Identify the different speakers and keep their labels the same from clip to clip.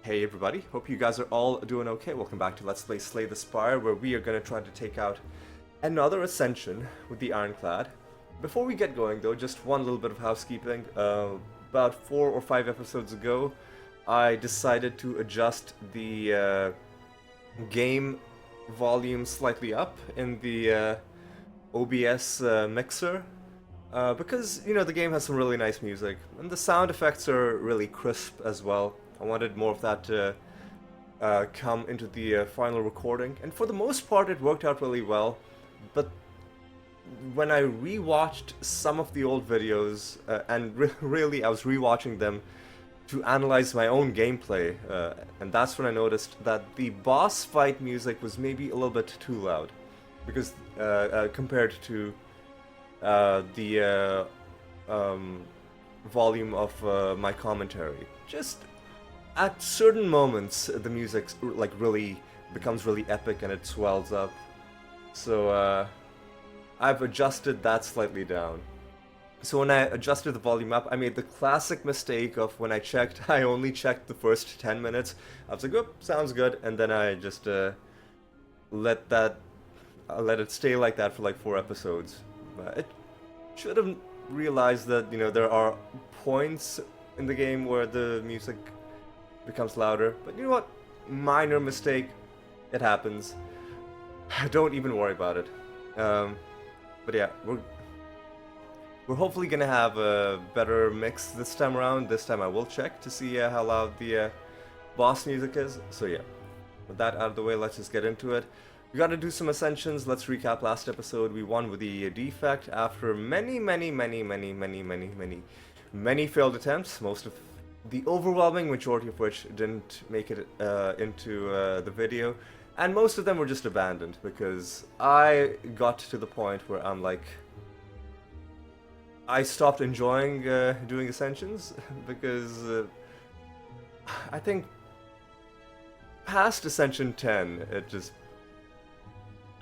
Speaker 1: Hey everybody, hope you guys are all doing okay. Welcome back to Let's Play Slay the Spire, where we are going to try to take out another Ascension with the Ironclad. Before we get going though, just one little bit of housekeeping. About 4 or 5 episodes ago, I decided to adjust the game volume slightly up in the OBS mixer. Because, you know, the game has some really nice music, and the sound effects are really crisp as well. I wanted more of that to come into the final recording, and for the most part it worked out really well, but when I rewatched some of the old videos, and really I was rewatching them to analyze my own gameplay, and that's when I noticed that the boss fight music was maybe a little bit too loud, because compared to the volume of my commentary. Just at certain moments, the music like really becomes really epic and it swells up. So I've adjusted that slightly down. So when I adjusted the volume up, I made the classic mistake of when I checked, I only checked the first 10 minutes. I was like, oh, sounds good, and then I just let it stay like that for like 4 episodes. It should have realized that, you know, there are points in the game where the music becomes louder, but you know what? Minor mistake. It happens. Don't even worry about it. But yeah, we're hopefully gonna have a better mix this time around. This time I will check to see how loud the boss music is. So yeah, with that out of the way, let's just get into it. We gotta do some Ascensions. Let's recap last episode. We won with the Defect after many failed attempts, most of the overwhelming majority of which didn't make it into the video, and most of them were just abandoned because I got to the point where I'm like, I stopped enjoying doing Ascensions because I think past Ascension 10, it just,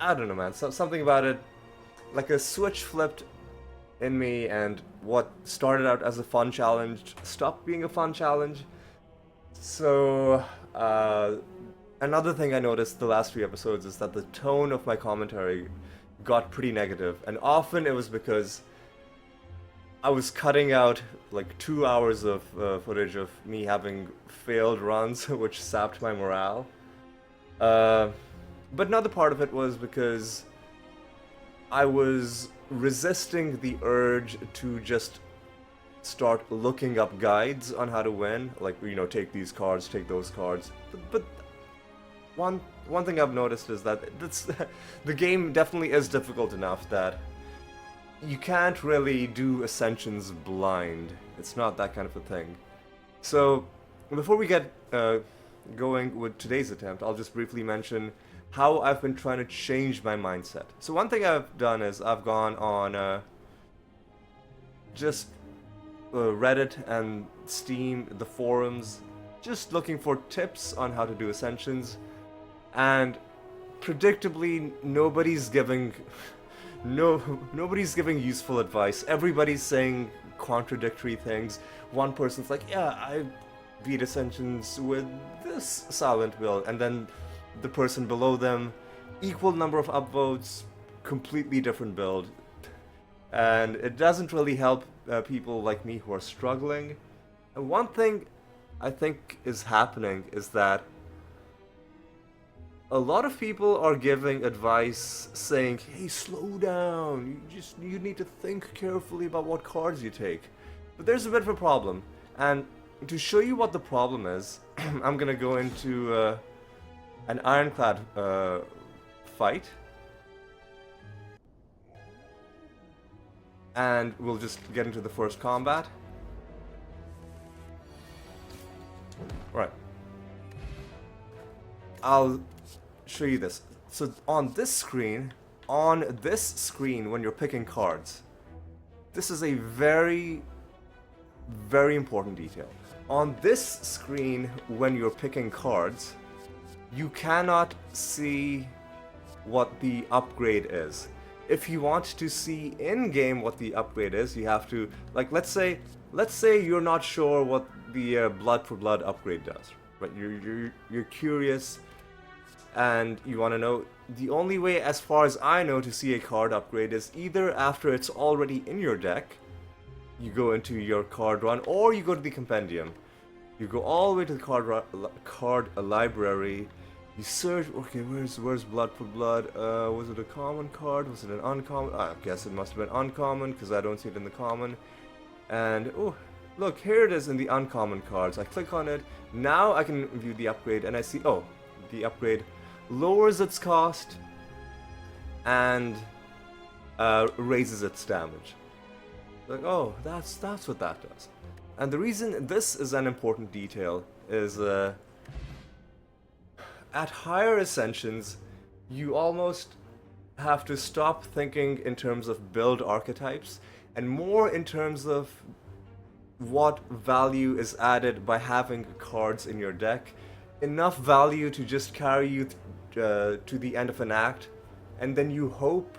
Speaker 1: I don't know, man. Something about it, like a switch flipped in me, and what started out as a fun challenge stopped being a fun challenge. So, another thing I noticed the last 3 episodes is that the tone of my commentary got pretty negative, and often it was because I was cutting out like 2 hours of footage of me having failed runs, which sapped my morale. But another part of it was because I was resisting the urge to just start looking up guides on how to win, like, you know, take these cards, take those cards. But one thing I've noticed is that the game definitely is difficult enough that you can't really do Ascensions blind. It's not that kind of a thing. So before we get going with today's attempt, I'll just briefly mention how I've been trying to change my mindset. So one thing I've done is I've gone on just Reddit and Steam, the forums, just looking for tips on how to do Ascensions, and predictably nobody's giving useful advice. Everybody's saying contradictory things. One person's like, yeah, I beat Ascensions with this silent build, and then the person below them, equal number of upvotes, completely different build. And it doesn't really help people like me who are struggling. And one thing I think is happening is that a lot of people are giving advice saying, hey, slow down, you need to think carefully about what cards you take. But there's a bit of a problem, and to show you what the problem is, I'm gonna go into an Ironclad fight, and we'll just get into the first combat. Right. I'll show you this. So on this screen, when you're picking cards, this is a very important detail. On this screen, when you're picking cards, you cannot see what the upgrade is. If you want to see in-game what the upgrade is, you have to, like, let's say you're not sure what the blood for blood upgrade does, right? You're curious, and you want to know. The only way, as far as I know, to see a card upgrade is either after it's already in your deck, you go into your card run, or you go to the compendium. You go all the way to the card library. You search. Okay, where's Blood for Blood? Was it a common card? Was it an uncommon? I guess it must have been uncommon because I don't see it in the common. And oh, look, here it is in the uncommon cards. I click on it. Now I can view the upgrade, and I see. Oh, the upgrade lowers its cost and raises its damage. Like, oh, that's what that does. And the reason this is an important detail is at higher ascensions, you almost have to stop thinking in terms of build archetypes and more in terms of what value is added by having cards in your deck. Enough value to just carry you to the end of an act, and then you hope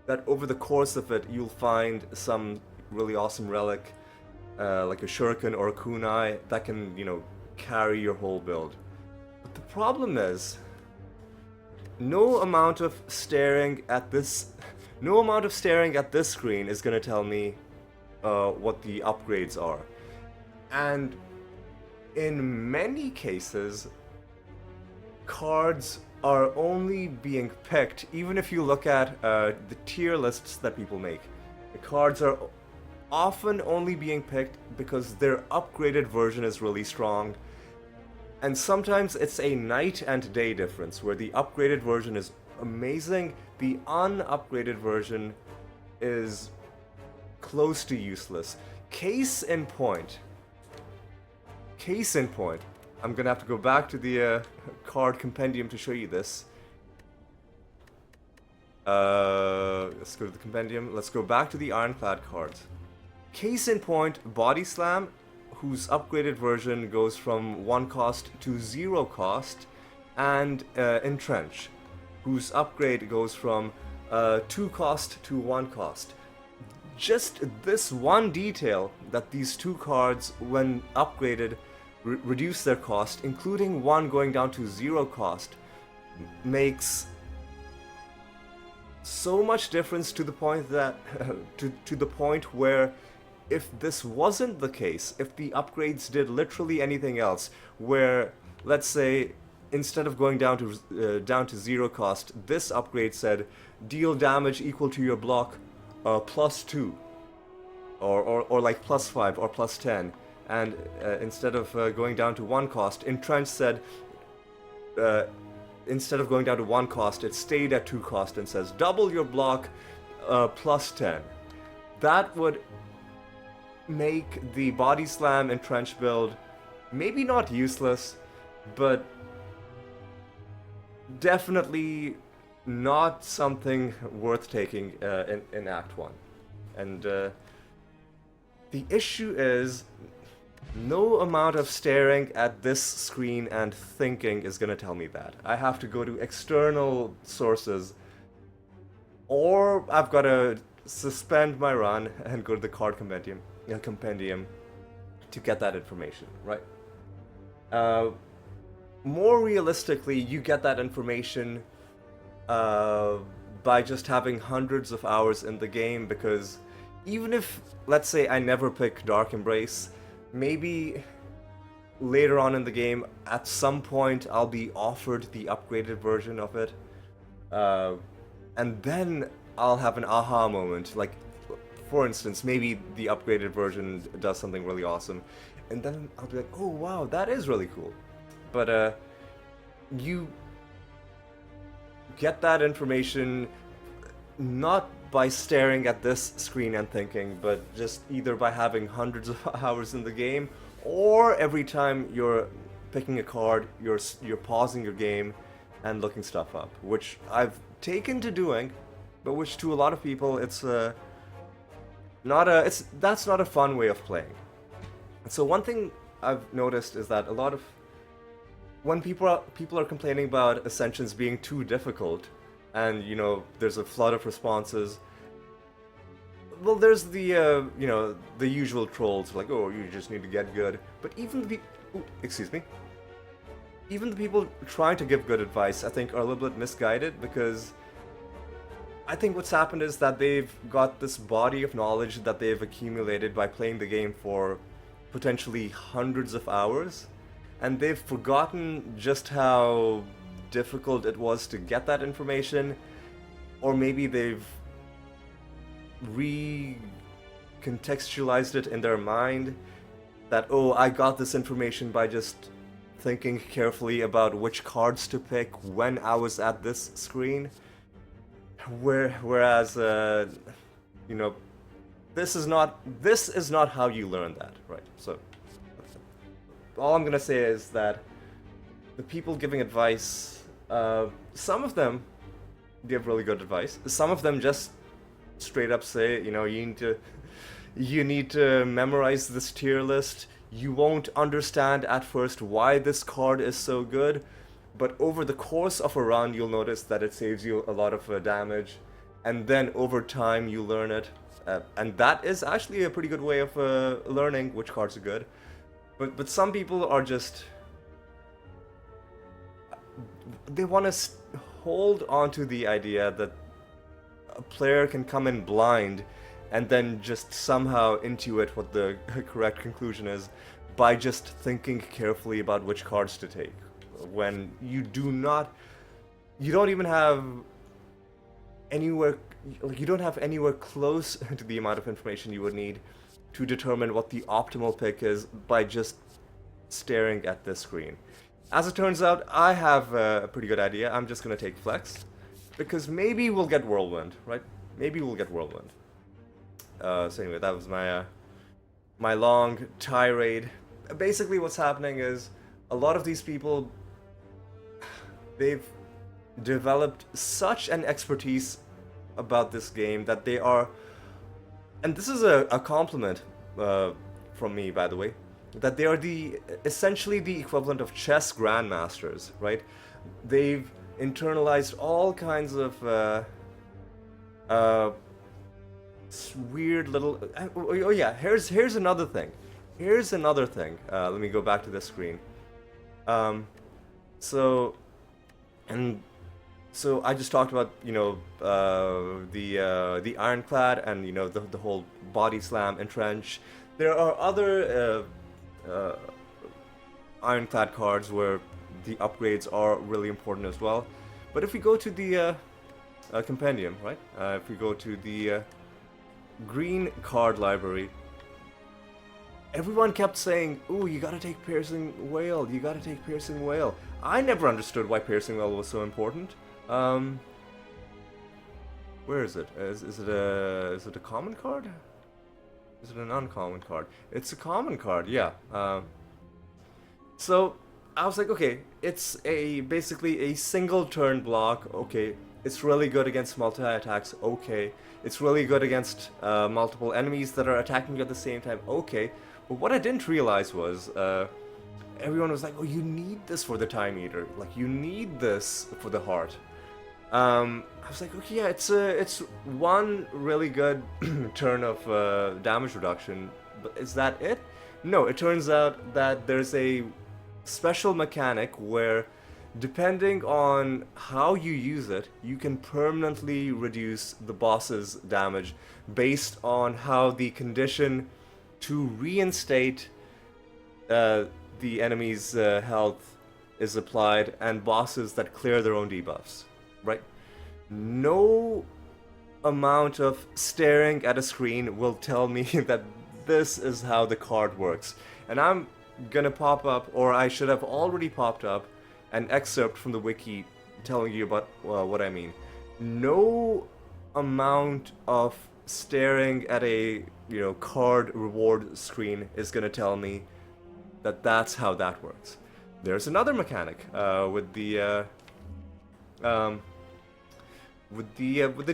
Speaker 1: that over the course of it you'll find some really awesome relic, like a shuriken or a kunai, that can, carry your whole build. But the problem is, no amount of staring at this screen is gonna tell me what the upgrades are. And in many cases, cards are only being picked, even if you look at the tier lists that people make. The cards are often only being picked because their upgraded version is really strong. And sometimes it's a night and day difference, where the upgraded version is amazing, the unupgraded version is close to useless. Case in point, I'm gonna have to go back to the card compendium to show you this. Let's go to the compendium. Let's go back to the Ironclad cards. Case in point, Body Slam, whose upgraded version goes from 1 cost to 0 cost, and Entrench, whose upgrade goes from 2 cost to 1 cost. Just this one detail, that these two cards, when upgraded, reduce their cost, including one going down to 0 cost, makes so much difference to the point that to the point where, if this wasn't the case, if the upgrades did literally anything else, where, let's say, instead of going down to 0 cost, this upgrade said deal damage equal to your block +2, or like +5 or +10, and instead of going down to 1 cost, Entrench said instead of going down to 1 cost, it stayed at 2 cost and says double your block +10. That would make the Body Slam and Trench build maybe not useless, but definitely not something worth taking in Act 1. And the issue is, no amount of staring at this screen and thinking is going to tell me that. I have to go to external sources, or I've got to suspend my run and go to the card compendium to get that information, right? More realistically, you get that information by just having hundreds of hours in the game, because even if, let's say, I never pick Dark Embrace, maybe later on in the game, at some point, I'll be offered the upgraded version of it, and then I'll have an aha moment. Like, for instance, maybe the upgraded version does something really awesome, and then I'll be like, oh wow, that is really cool. But you get that information not by staring at this screen and thinking, but just either by having hundreds of hours in the game, or every time you're picking a card, you're pausing your game and looking stuff up, which I've taken to doing, but which to a lot of people that's not a fun way of playing. So one thing I've noticed is that when people are complaining about Ascensions being too difficult, and there's a flood of responses, well, there's the the usual trolls like, oh, you just need to get good. But even even the people trying to give good advice, I think, are a little bit misguided, because I think what's happened is that they've got this body of knowledge that they've accumulated by playing the game for potentially hundreds of hours, and they've forgotten just how difficult it was to get that information, or maybe they've recontextualized it in their mind that, oh, I got this information by just thinking carefully about which cards to pick when I was at this screen. Whereas, you know, this is not how you learn that, right? So, all I'm gonna say is that the people giving advice, some of them give really good advice. Some of them just straight up say, you know, you need to memorize this tier list. You won't understand at first why this card is so good, but over the course of a run, you'll notice that it saves you a lot of damage, and then over time you learn it, and that is actually a pretty good way of learning which cards are good. But some people are just, they want to hold on to the idea that a player can come in blind and then just somehow intuit what the correct conclusion is by just thinking carefully about which cards to take, when you don't even have anywhere, like, you don't have anywhere close to the amount of information you would need to determine what the optimal pick is by just staring at this screen. As it turns out, I have a pretty good idea. I'm just gonna take Flex, because maybe we'll get Whirlwind, right? Maybe we'll get Whirlwind. So anyway, that was my long tirade. Basically, what's happening is a lot of these people, they've developed such an expertise about this game that they are, and this is a compliment from me, by the way, that they are essentially the equivalent of chess grandmasters, right? They've internalized all kinds of weird little. Oh yeah, here's another thing. Let me go back to this screen. So I just talked about, you know, the Ironclad and, you know, the whole body slam entrench. There are other Ironclad cards where the upgrades are really important as well. But if we go to the compendium, right? If we go to the green card library, everyone kept saying, "Ooh, you gotta take Piercing Whale. You gotta take Piercing Whale." I never understood why Piercing Whale was so important. Where is it? Is it a common card? Is it an uncommon card? It's a common card, yeah. So I was like, okay, it's basically a single turn block. Okay, it's really good against multi-attacks. Okay, it's really good against multiple enemies that are attacking you at the same time. Okay, but what I didn't realize was everyone was like, oh, you need this for the Time Eater. Like, you need this for the Heart. I was like, okay, yeah, it's one really good turn of damage reduction, but is that it? No, it turns out that there's a special mechanic where, depending on how you use it, you can permanently reduce the boss's damage based on how the condition to reinstate the enemy's health is applied, and bosses that clear their own debuffs. Right? No amount of staring at a screen will tell me that this is how the card works. And I'm gonna pop up, or I should have already popped up, an excerpt from the wiki telling you about what I mean. No amount of staring at a, you know, card reward screen is gonna tell me that that's how that works. There's another mechanic with the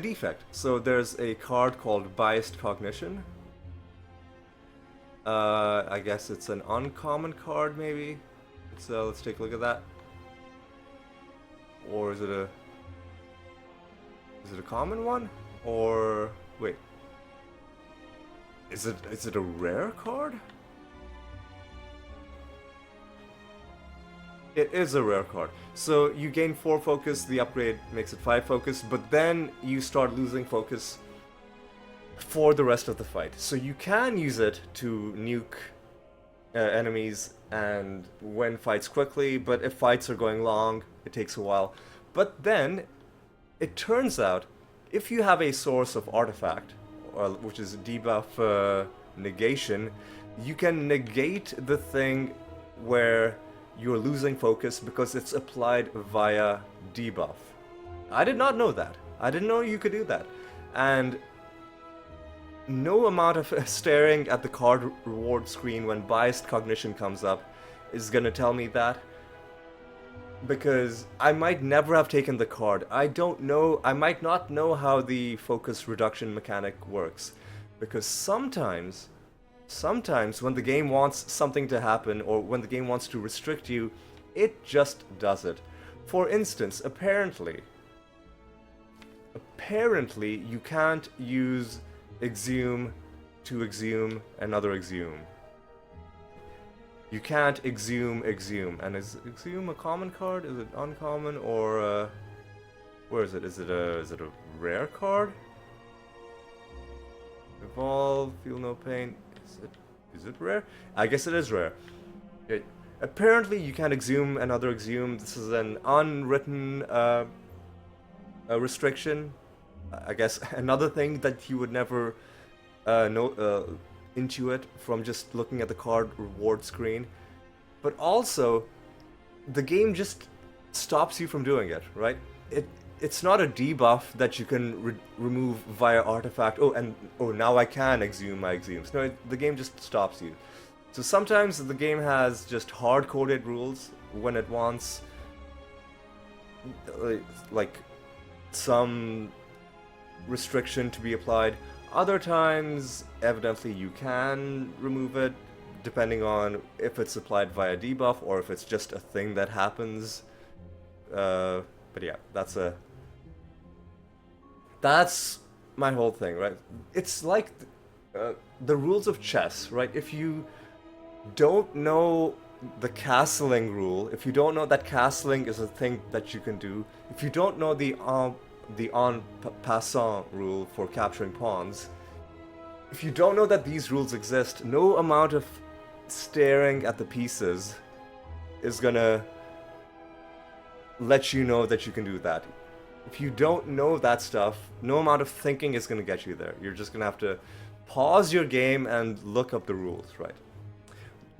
Speaker 1: defect. So there's a card called Biased Cognition. I guess it's an uncommon card, maybe. So let's take a look at that. Or is it a common one? Or wait, is it a rare card? It is a rare card. So you gain 4 focus, the upgrade makes it 5 focus, but then you start losing focus for the rest of the fight. So you can use it to nuke enemies and win fights quickly, but if fights are going long, it takes a while. But then, it turns out, if you have a source of artifact, which is debuff negation, you can negate the thing where you're losing focus because it's applied via debuff. I did not know that. I didn't know you could do that. And no amount of staring at the card reward screen when biased cognition comes up is gonna tell me that, because I might never have taken the card. I don't know, I might not know how the focus reduction mechanic works, because sometimes when the game wants something to happen or when the game wants to restrict you, it just does it. For instance, apparently you can't use exhume to exhume another exhume. You can't exhume. And is exhume a common card? Is it uncommon, or where is it? Is it a rare card? Evolve, feel no pain. Is it rare? I guess it is rare. Apparently you can't exhume another exhume. This is an unwritten restriction. I guess another thing that you would never intuit from just looking at the card reward screen. But also, the game just stops you from doing it, right? It's not a debuff that you can remove via artifact. Oh, now I can exhume my exhumes. No, the game just stops you. So sometimes the game has just hard-coded rules when it wants like some restriction to be applied. Other times, evidently, you can remove it, depending on if it's applied via debuff or if it's just a thing that happens. But yeah, that's my whole thing, right? It's like the rules of chess, right? If you don't know the castling rule, if you don't know that castling is a thing that you can do, if you don't know the en passant rule for capturing pawns, if you don't know that these rules exist, no amount of staring at the pieces is gonna let you know that you can do that. If you don't know that stuff, no amount of thinking is gonna get you there. You're just gonna have to pause your game and look up the rules, right?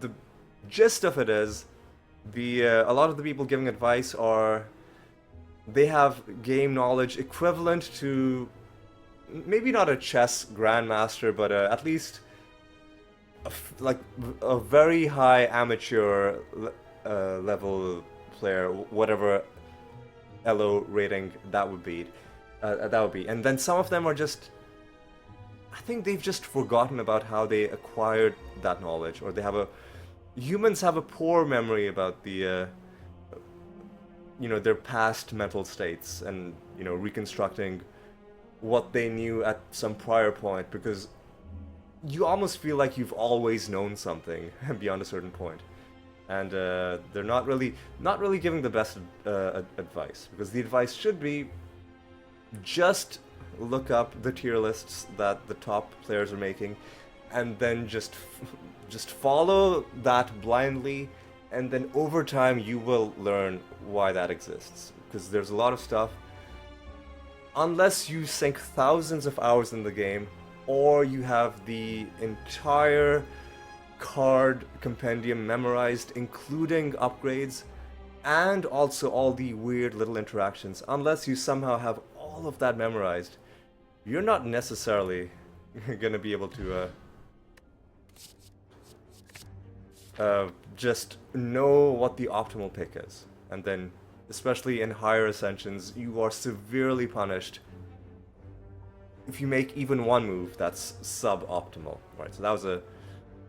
Speaker 1: The gist of it is, a lot of the people giving advice they have game knowledge equivalent to maybe not a chess grandmaster, but at least a very high amateur level player, whatever LO rating that would be. And then some of them are just, I think they've just forgotten about how they acquired that knowledge, or humans have a poor memory about their past mental states, and reconstructing what they knew at some prior point, because you almost feel like you've always known something beyond a certain point. And they're not really giving the best advice, because the advice should be just look up the tier lists that the top players are making, and then just follow that blindly, and then over time you will learn why that exists. Because there's a lot of stuff, unless you sink thousands of hours in the game, or you have the entire card compendium memorized, including upgrades, and also all the weird little interactions, unless you somehow have all of that memorized, you're not necessarily gonna be able to just know what the optimal pick is. And then, especially in higher Ascensions, you are severely punished if you make even one move that's suboptimal. Right, so that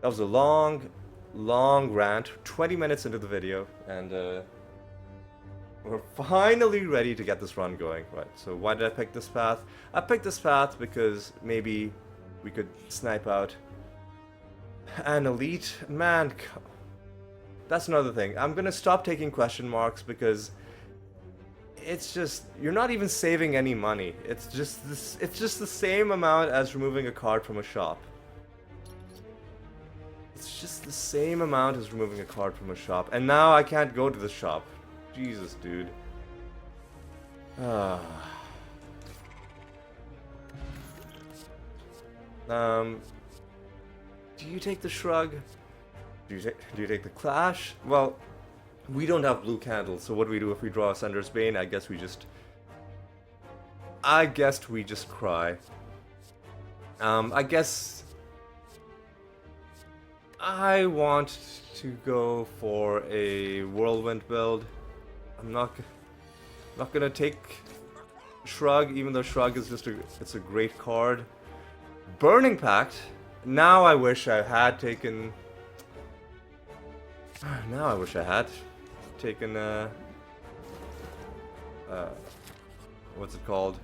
Speaker 1: was a long rant, 20 minutes into the video, and we're finally ready to get this run going. Right, so why did I pick this path? I picked this path because maybe we could snipe out an elite. Man, That's another thing. I'm gonna stop taking question marks because it's just, you're not even saving any money. It's just this, it's just the same amount as removing a card from a shop. It's just the same amount as removing a card from a shop. And now I can't go to the shop. Jesus, dude. Do you take the shrug? Do you take the clash? Well, we don't have blue candles, so what do we do if we draw a Sender's Bane? I guess we just cry. I guess I want to go for a whirlwind build. I'm not gonna take Shrug, even though Shrug is just it's a great card. Burning Pact. Now I wish I had taken. Now I wish I had taken what's it called?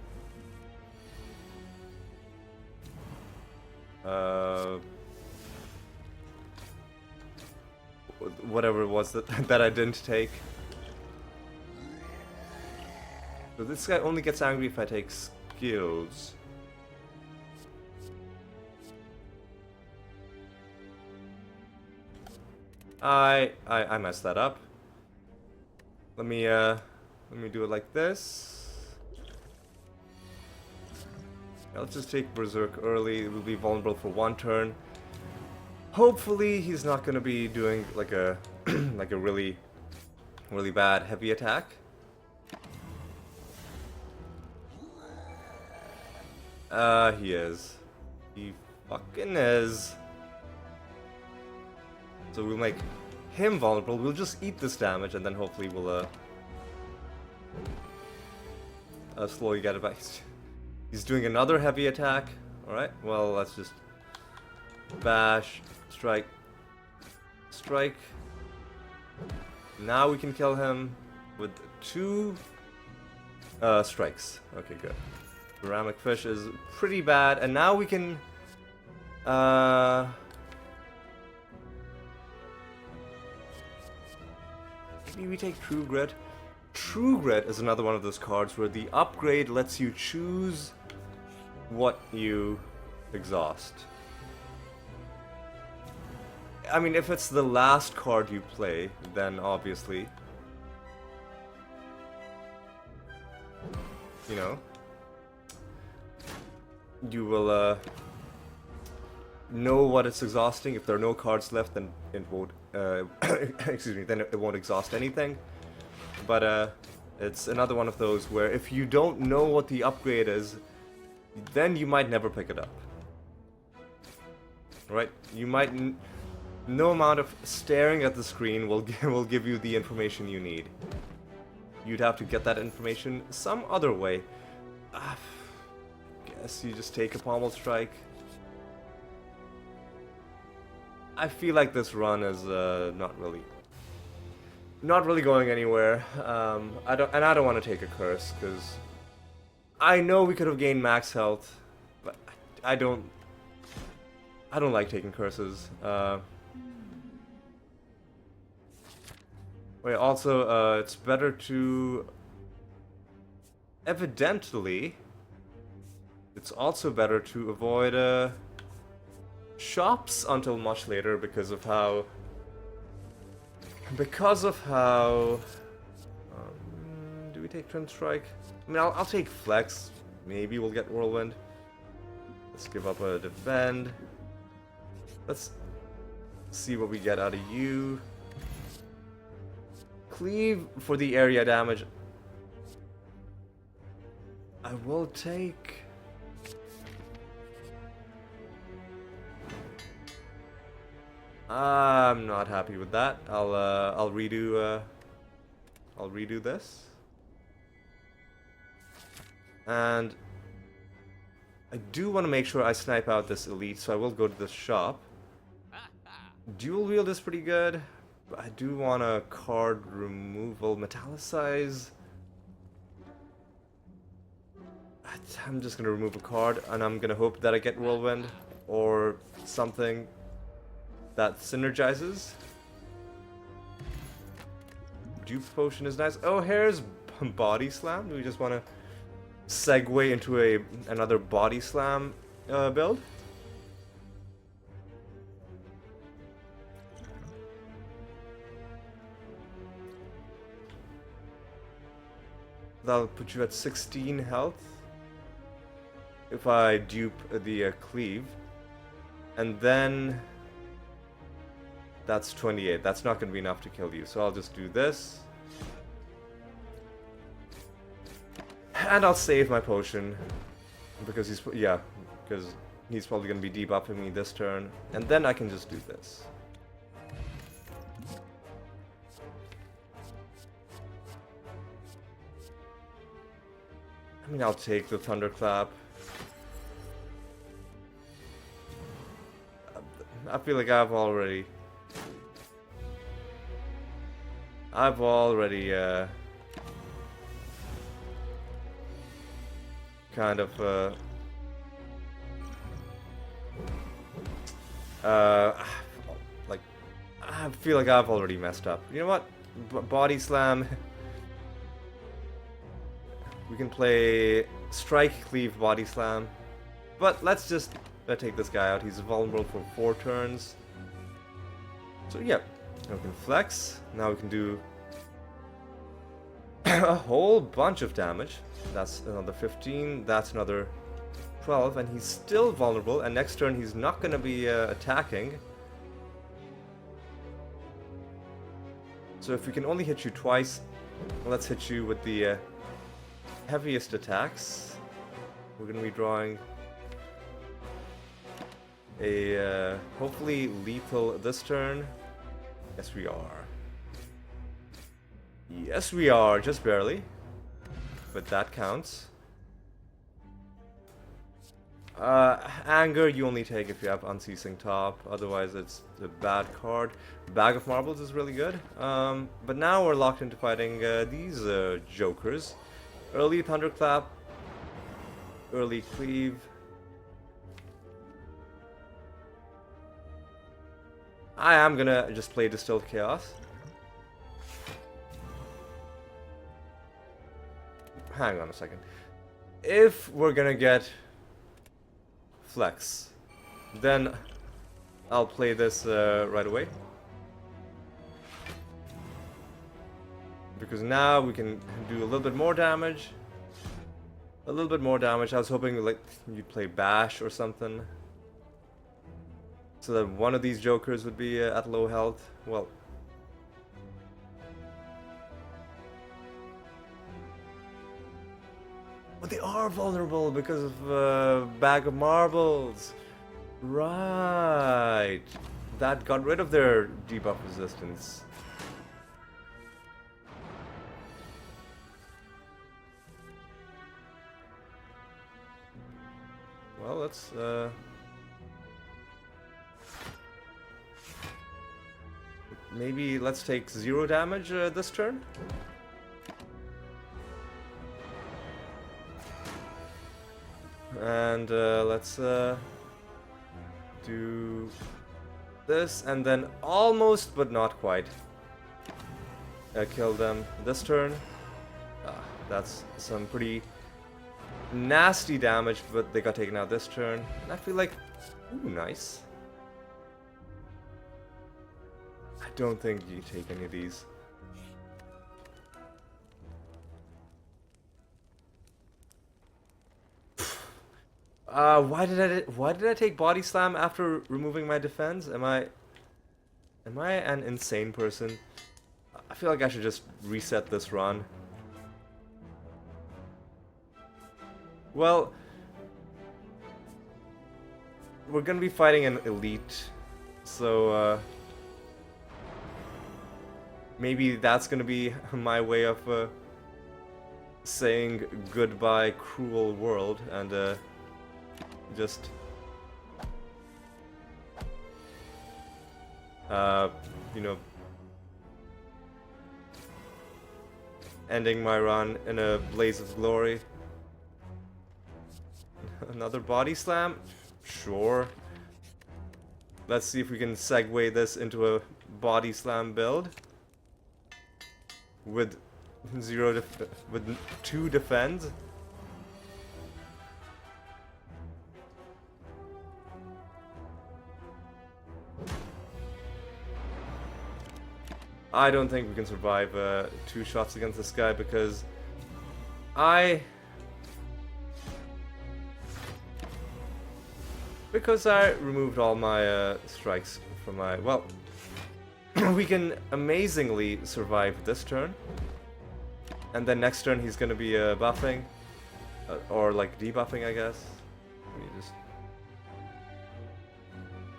Speaker 1: Whatever it was that that I didn't take. So this guy only gets angry if I take skills. I messed that up. Let me do it like this. Let's just take Berserk early. It will be vulnerable for one turn. Hopefully he's not gonna be doing like a like a really bad heavy attack. He is. He fucking is. So we'll make him vulnerable. We'll just eat this damage and then hopefully we'll slowly get it back. He's doing another heavy attack. Alright, well let's just bash, strike, strike. Now we can kill him with 2 strikes. Okay, good. Ceramic Fish is pretty bad, and now we can maybe we take True Grit. True Grit is another one of those cards where the upgrade lets you choose what you exhaust. I mean, if it's the last card you play, then obviously, you know, you will know what it's exhausting. If there are no cards left, then it won't excuse me, then it won't exhaust anything. But it's another one of those where if you don't know what the upgrade is, then you might never pick it up. Right? You might no amount of staring at the screen will give you the information you need. You'd have to get that information some other way. Guess you just take a pommel strike. I feel like this run is not really going anywhere. I don't want to take a curse because I know we could have gained max health, but I don't like taking curses. Wait, also, it's better to... Evidently, it's also better to avoid shops until much later because of how... do we take Twin Strike? I mean, I'll take Flex. Maybe we'll get Whirlwind. Let's give up a Defend. Let's see what we get out of you. Cleave for the area damage. I will take... I'm not happy with that. I'll redo this. And I do want to make sure I snipe out this elite, so I will go to the shop. Dual wield is pretty good. But I do want a card removal. Metallicize. I'm just gonna remove a card, and I'm gonna hope that I get Whirlwind or something that synergizes. dupe potion is nice. Oh, here's body slam. Do we just want to segue into another body slam build? That'll put you at 16 health if I dupe the cleave. And then that's 28. That's not going to be enough to kill you. So I'll just do this. And I'll save my potion. Because he's probably going to be debuffing me this turn. And then I can just do this. I mean, I'll take the thunderclap. I feel like I've already kind of like I feel like I've already messed up. You know what? Body slam. We can play strike, cleave, body slam. But let's just take this guy out. He's vulnerable for 4 turns. So yeah, now we can flex. Now we can do a whole bunch of damage. That's another 15. That's another 12. And he's still vulnerable. And next turn he's not going to be attacking. So if we can only hit you twice, let's hit you with the heaviest attacks. We're going to be drawing a hopefully lethal this turn. Yes, we are. Yes, we are, just barely. But that counts. Anger you only take if you have Unceasing Top, otherwise it's a bad card. Bag of Marbles is really good. But now we're locked into fighting these jokers. Early Thunderclap, early Cleave. I am gonna just play Distilled Chaos. Hang on a second. If we're gonna get Flex, then I'll play this right away. Because now we can do a little bit more damage. A little bit more damage. I was hoping like you'd play Bash or something. So that one of these jokers would be at low health. Well. But they are vulnerable because of Bag of Marbles. Right. That got rid of their debuff resistance. Well, let's maybe let's take 0 damage this turn. And let's do this, and then almost but not quite kill them this turn. That's some pretty nasty damage, but they got taken out this turn. And I feel like, ooh, nice. I don't think you take any of these. Why did I take Body Slam after removing my defense? Am I an insane person? I feel like I should just reset this run. Well, we're gonna be fighting an elite, so maybe that's gonna be my way of saying goodbye, cruel world, and just you know, ending my run in a blaze of glory. Another Body Slam? Sure. Let's see if we can segue this into a Body Slam build. with with 2 defend. I don't think we can survive 2 shots against this guy because I removed all my strikes from my, well, we can amazingly survive this turn, and then next turn he's gonna be buffing, or like debuffing, I guess.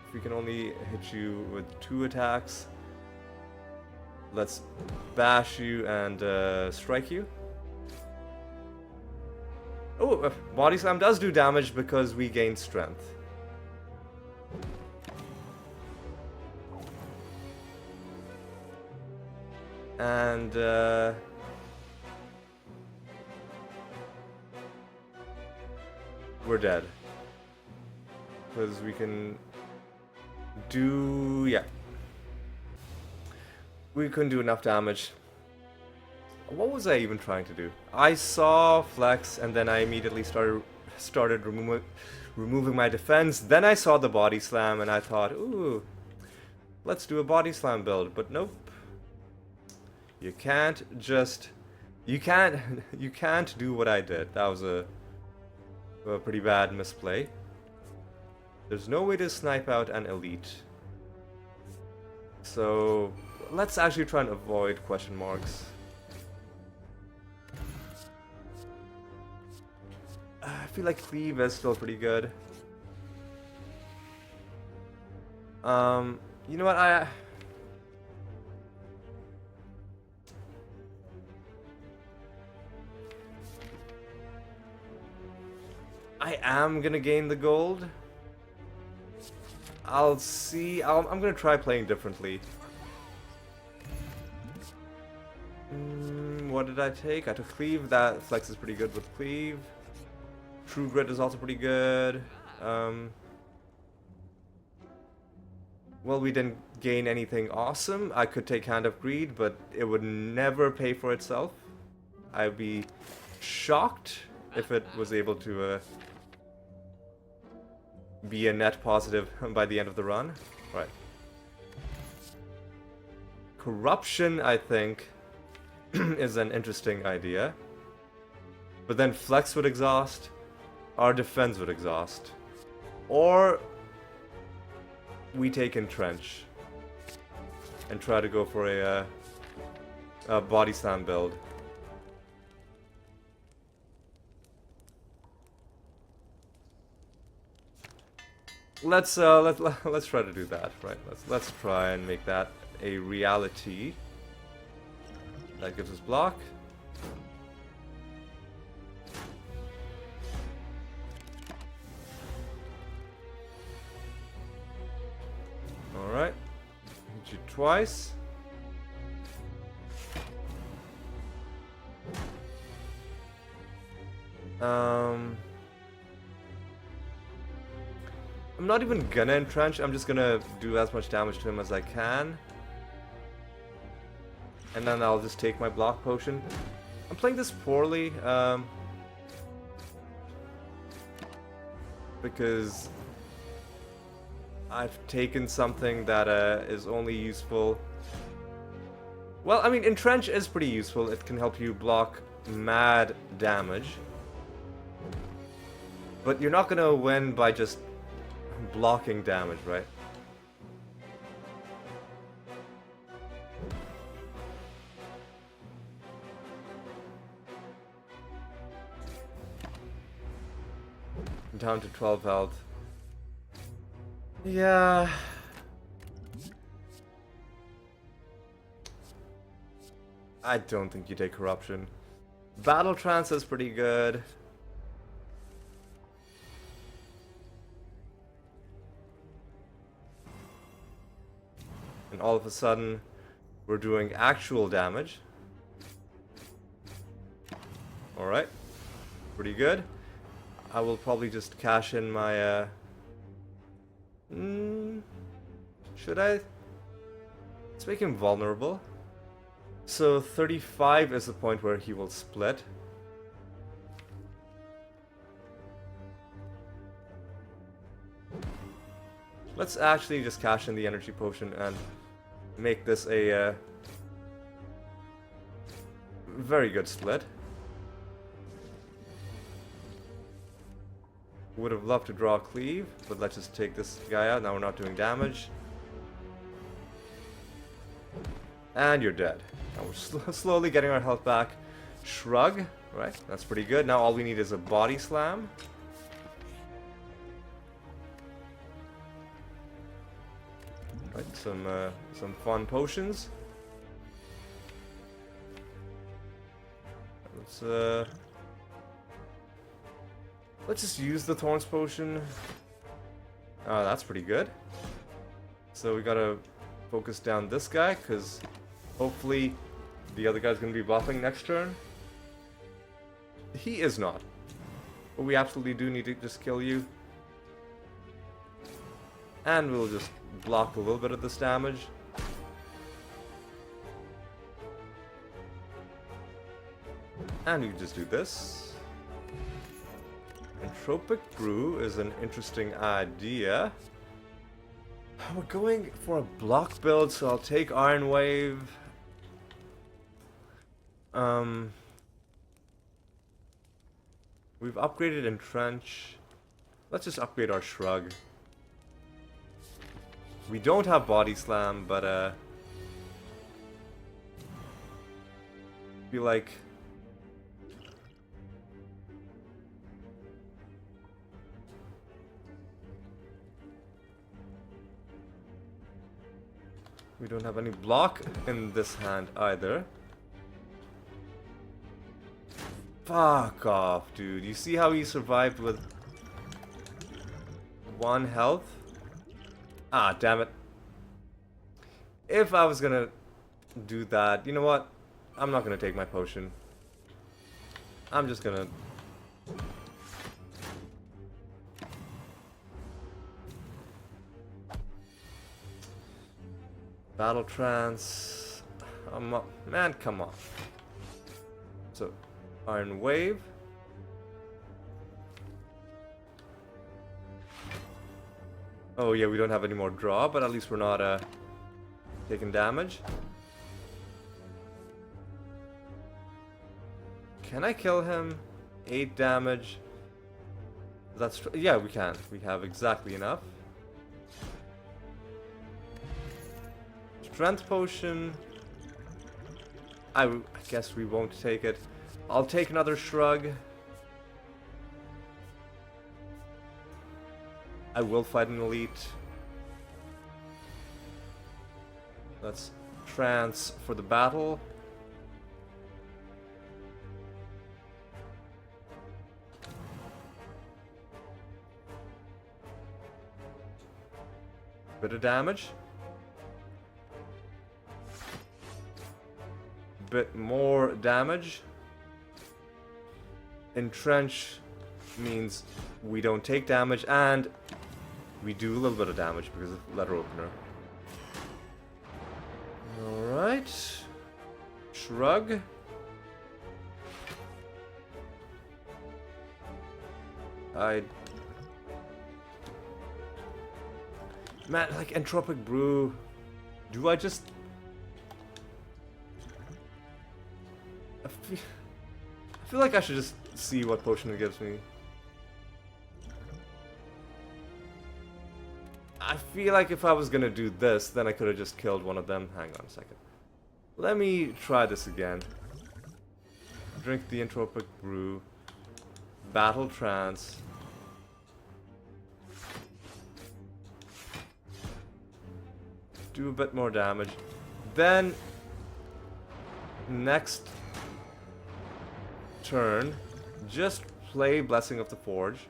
Speaker 1: If we can only hit you with 2 attacks, let's bash you and strike you. Oh, body slam does do damage because we gain strength. And we're dead. Because we can do, yeah. We couldn't do enough damage. What was I even trying to do? I saw flex and then I immediately started removing my defense. Then I saw the body slam and I thought, ooh, let's do a body slam build. But nope. You can't do what I did. That was a pretty bad misplay. There's no way to snipe out an elite. So let's actually try and avoid question marks. I feel like cleave is still pretty good. You know what, I am gonna gain the gold. I'll see. I'm gonna try playing differently. What did I take? I took cleave. That flex is pretty good with cleave. True grit is also pretty good. Well, we didn't gain anything awesome. I could take Hand of Greed, but it would never pay for itself. I'd be shocked if it was able to be a net positive by the end of the run. Right. Corruption, I think, is an interesting idea. But then flex would exhaust, our defense would exhaust. Or we take entrench and try to go for a body slam build. Let's try to do that, right? Let's try and make that a reality. That gives us block. All right, hit you twice. I'm not even gonna entrench, I'm just gonna do as much damage to him as I can. And then I'll just take my block potion. I'm playing this poorly, because I've taken something that is only useful. Well, I mean, entrench is pretty useful. It can help you block mad damage. But you're not gonna win by just blocking damage, right? Down to 12 health. Yeah. I don't think you take corruption. Battle trance is pretty good. And all of a sudden, we're doing actual damage. Alright. Pretty good. I will probably just cash in my, should I? Let's make him vulnerable. So 35 is the point where he will split. Let's actually just cash in the energy potion and make this a very good split. Would have loved to draw a cleave, but let's just take this guy out. Now we're not doing damage. And you're dead. Now we're slowly getting our health back. Shrug, right? That's pretty good. Now all we need is a body slam. Right, some fun potions. Let's just use the Thorns potion. Oh, that's pretty good. So we gotta focus down this guy, because hopefully the other guy's gonna be buffing next turn. He is not. But we absolutely do need to just kill you. And we'll just block a little bit of this damage. And you just do this. Entropic Brew is an interesting idea. We're going for a block build, so I'll take Iron Wave. We've upgraded Entrench. Let's just upgrade our Shrug. We don't have Body Slam, but I feel like we don't have any block in this hand either. Fuck off, dude. You see how he survived with 1 health? Ah, damn it. If I was gonna do that, you know what? I'm not gonna take my potion. I'm just gonna... Battle Trance... man, come on. So, Iron Wave. Oh yeah, we don't have any more draw, but at least we're not taking damage. Can I kill him? 8 damage. That's yeah, we can. We have exactly enough. Strength potion. I guess we won't take it. I'll take another Shrug. I will fight an elite. Let's trance for the battle. Bit of damage. Bit more damage. Entrench means we don't take damage, and we do a little bit of damage because of letter opener. Alright. Shrug. Man, like Entropic Brew, do I just... I feel like I should just see what potion it gives me. I feel like if I was gonna do this, then I could have just killed one of them. Hang on a second. Let me try this again. Drink the Entropic Brew. Battle Trance. Do a bit more damage. Then, next turn, just play Blessing of the Forge.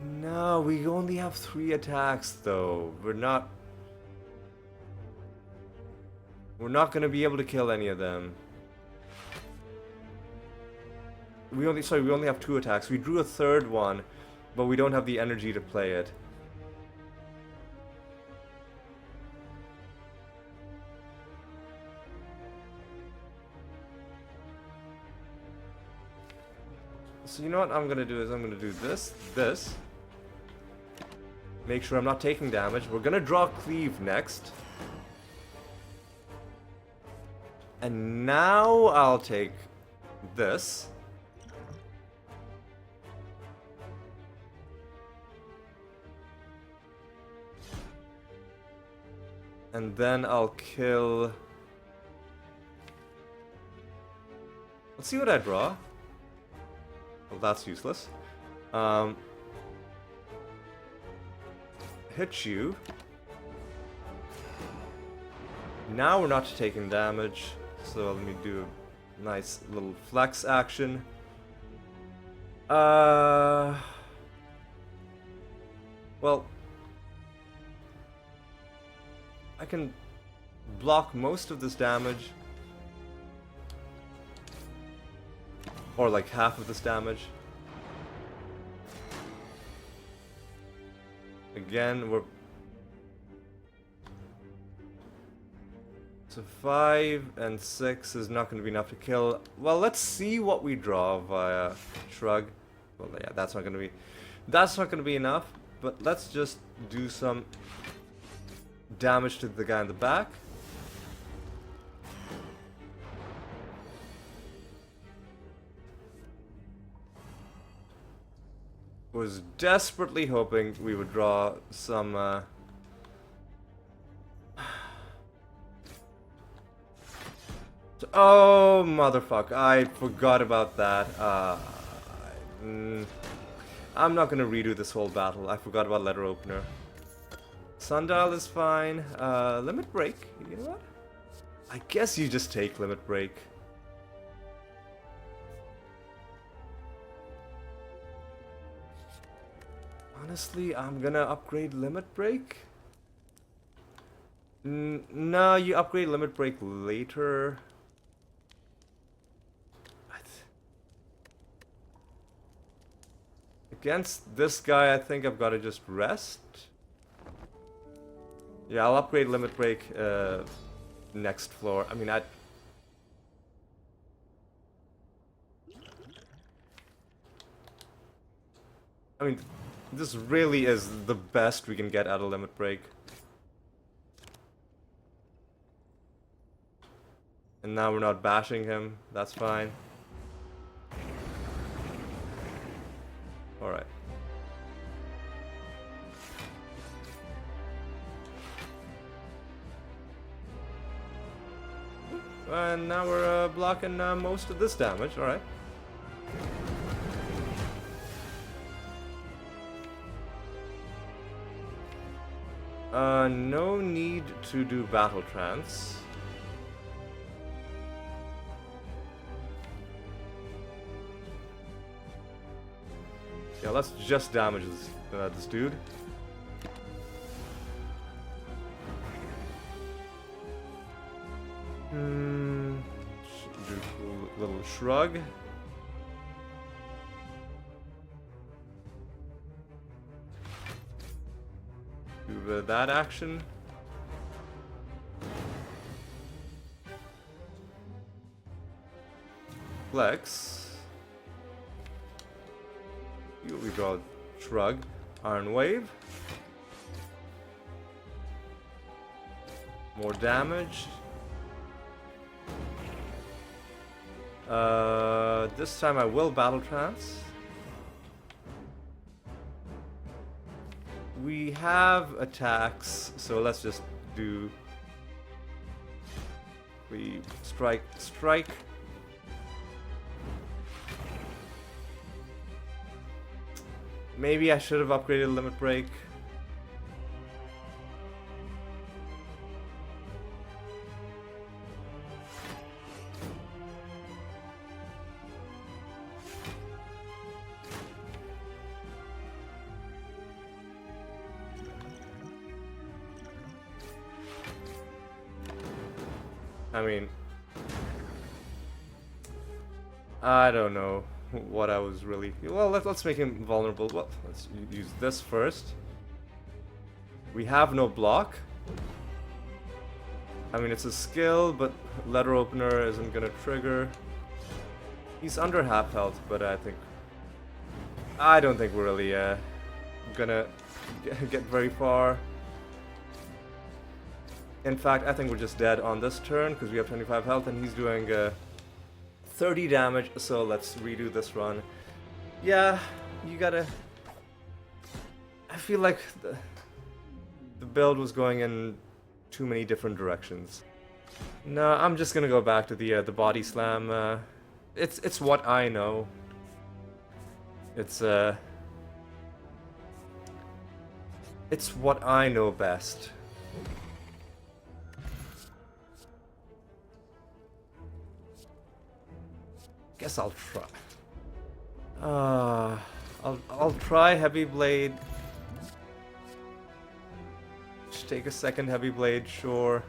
Speaker 1: No, we only have 3 attacks though. We're not gonna be able to kill any of them. We only have 2 attacks. We drew a third one but we don't have the energy to play it. So you know what I'm gonna do is I'm gonna do this. Make sure I'm not taking damage. We're gonna draw Cleave next. And now I'll take this. And then I'll kill... Let's see what I draw. Well, that's useless. Hit you. Now we're not taking damage, so let me do a nice little flex action. Well, I can block most of this damage. Or like half of this damage. Again, we're... So 5 and 6 is not going to be enough to kill. Well, let's see what we draw via Shrug. Well, yeah, that's not going to be... That's not going to be enough. But let's just do some damage to the guy in the back. Was desperately hoping we would draw some oh motherfucker, I forgot about that. I'm not gonna redo this whole battle. I forgot about letter opener. Sundial is fine. Limit break, you know what? I guess you just take limit break. Honestly, I'm gonna upgrade limit break. No, you upgrade limit break later. Against this guy, I think I've got to just rest. Yeah, I'll upgrade limit break next floor. I mean, this really is the best we can get out of limit break. And now we're not bashing him. That's fine. Alright. And now we're blocking most of this damage. Alright. No need to do battle trance. Yeah, let's just damage this dude. Do a little shrug. Do that action. Flex. We draw shrug. Iron wave. More damage. This time I will battle trance. We have attacks, so let's just do... We strike. Maybe I should have upgraded limit break. I mean, I don't know. what I was really... Well, let's make him vulnerable. Well, let's use this first. We have no block. I mean, it's a skill, but letter opener isn't gonna trigger. He's under half health, but I don't think we're really gonna get very far. In fact, I think we're just dead on this turn because we have 25 health and he's doing 30 damage. So let's redo this run. Yeah, you gotta... I feel like the build was going in too many different directions. No, I'm just gonna go back to the body slam. It's what I know. It's what I know best. Guess I'll try. I'll try heavy blade. Just take a second heavy blade, sure.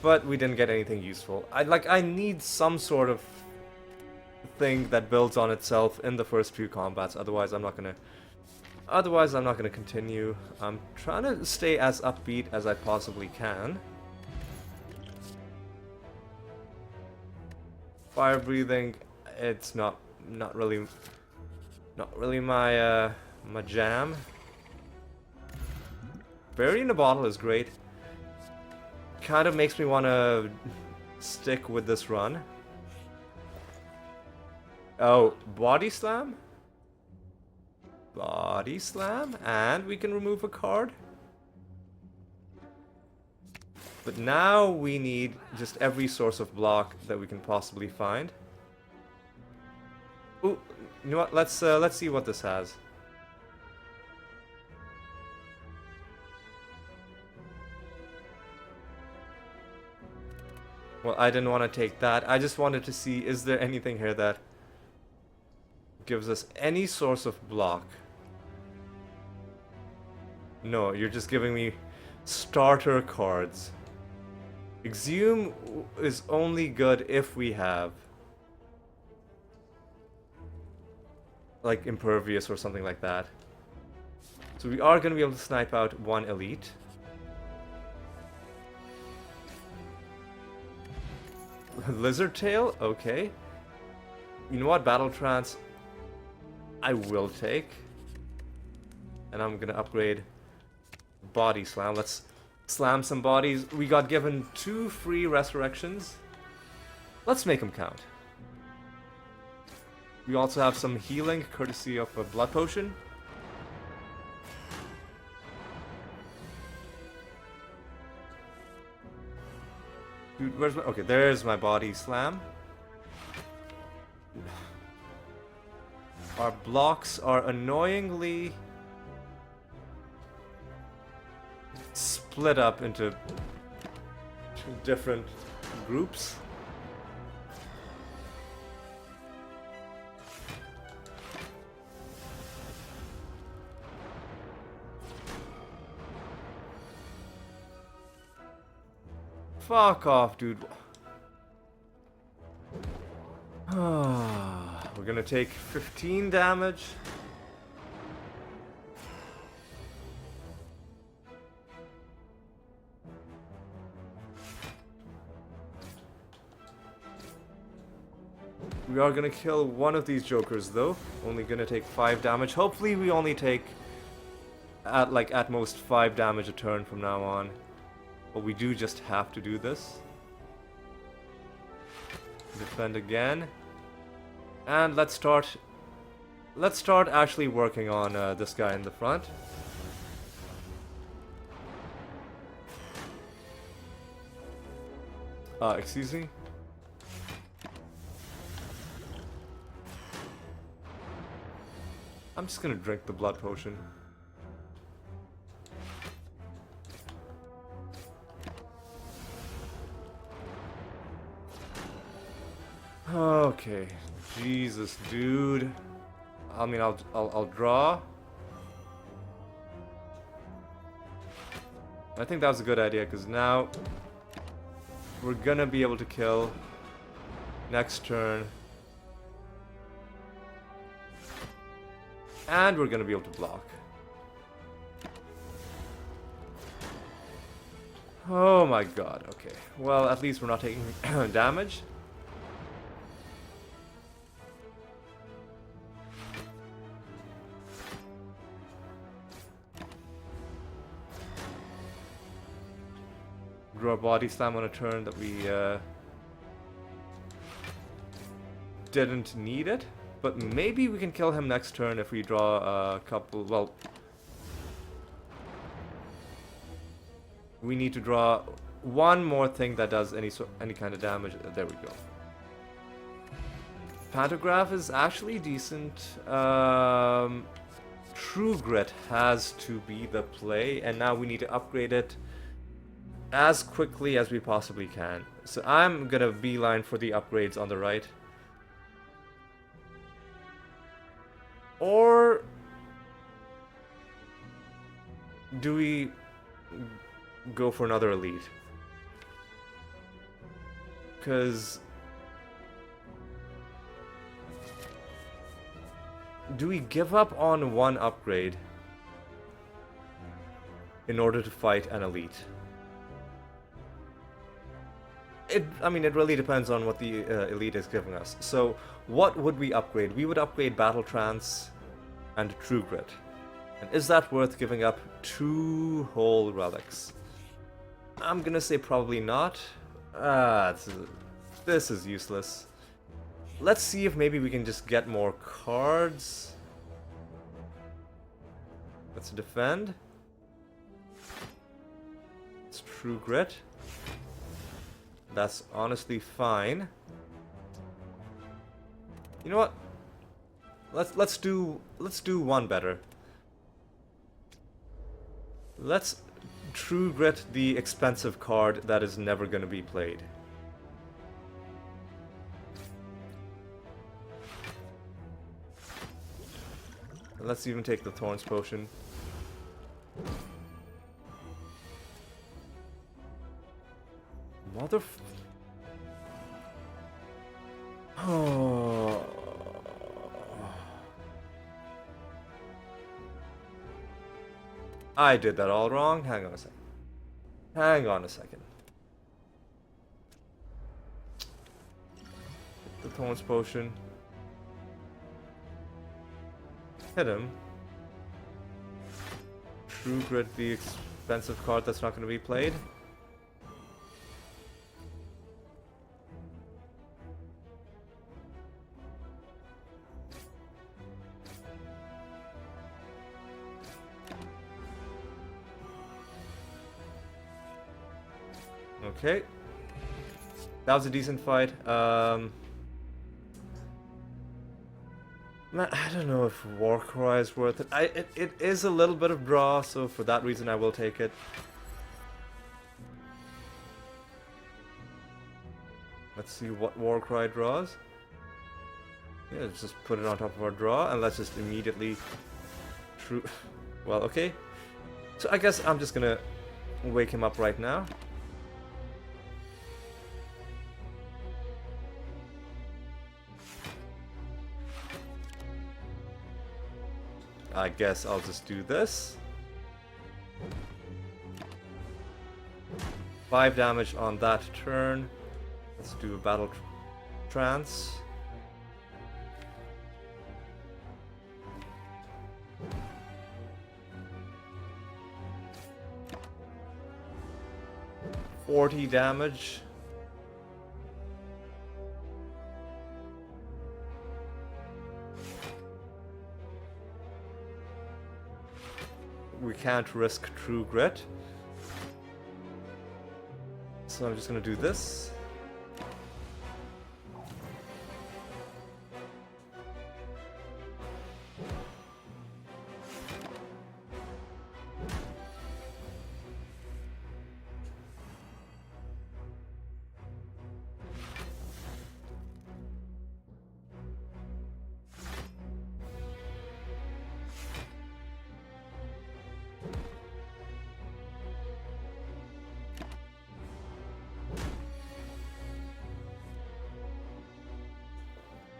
Speaker 1: But we didn't get anything useful. I need some sort of thing that builds on itself in the first few combats. Otherwise, I'm not gonna continue. I'm trying to stay as upbeat as I possibly can. Fire breathing, it's not really my my jam. Berry in a bottle is great. Kind of makes me want to stick with this run. Oh, body slam? Body slam, and we can remove a card. But now we need just every source of block that we can possibly find. Ooh, you know what? Let's see what this has. Well, I didn't want to take that. I just wanted to see, is there anything here that gives us any source of block? No, you're just giving me starter cards. Exhume is only good if we have like impervious or something like that. So we are going to be able to snipe out one elite. Lizard tail, okay. You know what? Battle trance I will take. And I'm gonna upgrade body slam. Let's slam some bodies. We got given 2 free resurrections. Let's make them count. We also have some healing courtesy of a blood potion. Dude, where's my... Okay, there's my body slam. Our blocks are annoyingly split up into 2 different groups. Fuck off, dude. We're gonna take 15 damage. We are gonna kill one of these jokers though. Only gonna take 5 damage. Hopefully we only take at most 5 damage a turn from now on. But we do just have to do this. Defend again. And let's start actually working on this guy in the front. Excuse me? I'm just gonna drink the blood potion. Okay, Jesus, dude. I mean, I'll draw. I think that was a good idea because now we're gonna be able to kill next turn. And we're gonna be able to block. Oh my god, okay. Well, at least we're not taking damage. Draw a body slam on a turn that we didn't need it. But maybe we can kill him next turn if we draw a couple, well... We need to draw one more thing that does any kind of damage. There we go. Pantograph is actually decent. True Grit has to be the play, and now we need to upgrade it as quickly as we possibly can. So I'm gonna beeline for the upgrades on the right. Or do we go for another elite? Because do we give up on one upgrade in order to fight an elite? I mean, it really depends on what the elite is giving us. So, what would we upgrade? We would upgrade Battle Trance and True Grit. And is that worth giving up 2 whole relics? I'm gonna say probably not. This is useless. Let's see if maybe we can just get more cards. Let's defend. It's True Grit. That's honestly fine. You know what? Let's do one better. Let's True Grit the expensive card that is never going to be played. Let's even take the Thorns Potion. Oh. I did that all wrong. Hang on a second. Hang on a second. The Thorns Potion. Hit him. True Grit, the expensive card that's not going to be played. Okay. That was a decent fight. Man, I don't know if Warcry is worth it. It is a little bit of draw, so for that reason I will take it. Let's see what Warcry draws. Yeah, let's just put it on top of our draw, and let's just immediately... Well, okay. So I guess I'm just gonna wake him up right now. I guess I'll just do this. 5 damage on that turn. Let's do a Battle Trance. $40 damage. We can't risk True Grit. So I'm just gonna do this.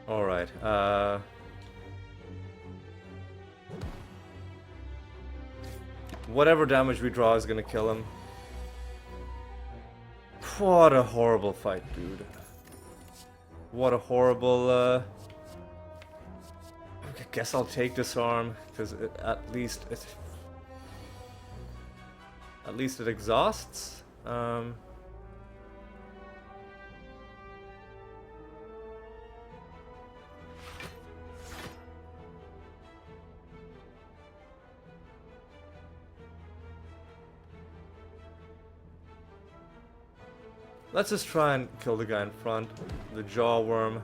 Speaker 1: Alright, Whatever damage we draw is gonna kill him. What a horrible fight, dude. What a horrible, I guess I'll take disarm, because at least it exhausts. Let's just try and kill the guy in front, the jaw worm.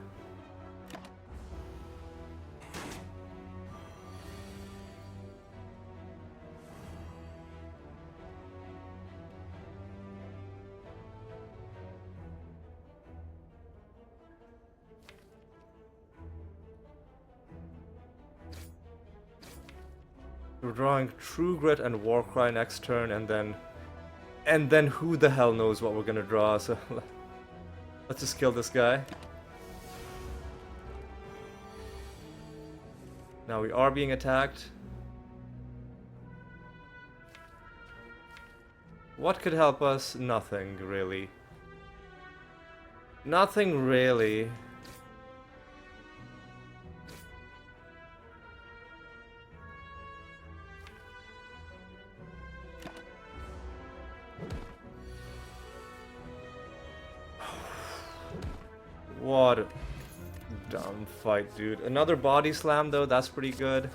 Speaker 1: We're drawing True Grit and Warcry next turn, and then who the hell knows what we're gonna draw, so let's just kill this guy. Now we are being attacked. What could help us? Nothing, really. Nothing, really. What a dumb fight, dude. Another body slam, though, that's pretty good.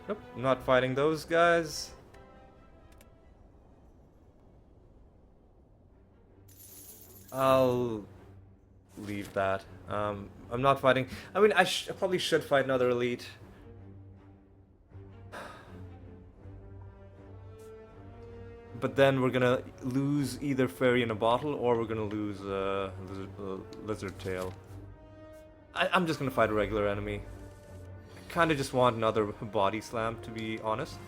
Speaker 1: Nope, not fighting those guys. I'll leave that. I'm not fighting. I mean, I probably should fight another elite. But then we're gonna lose either Fairy in a Bottle, or we're gonna lose Lizard Tail. I'm just gonna fight a regular enemy. I kinda just want another body slam, to be honest.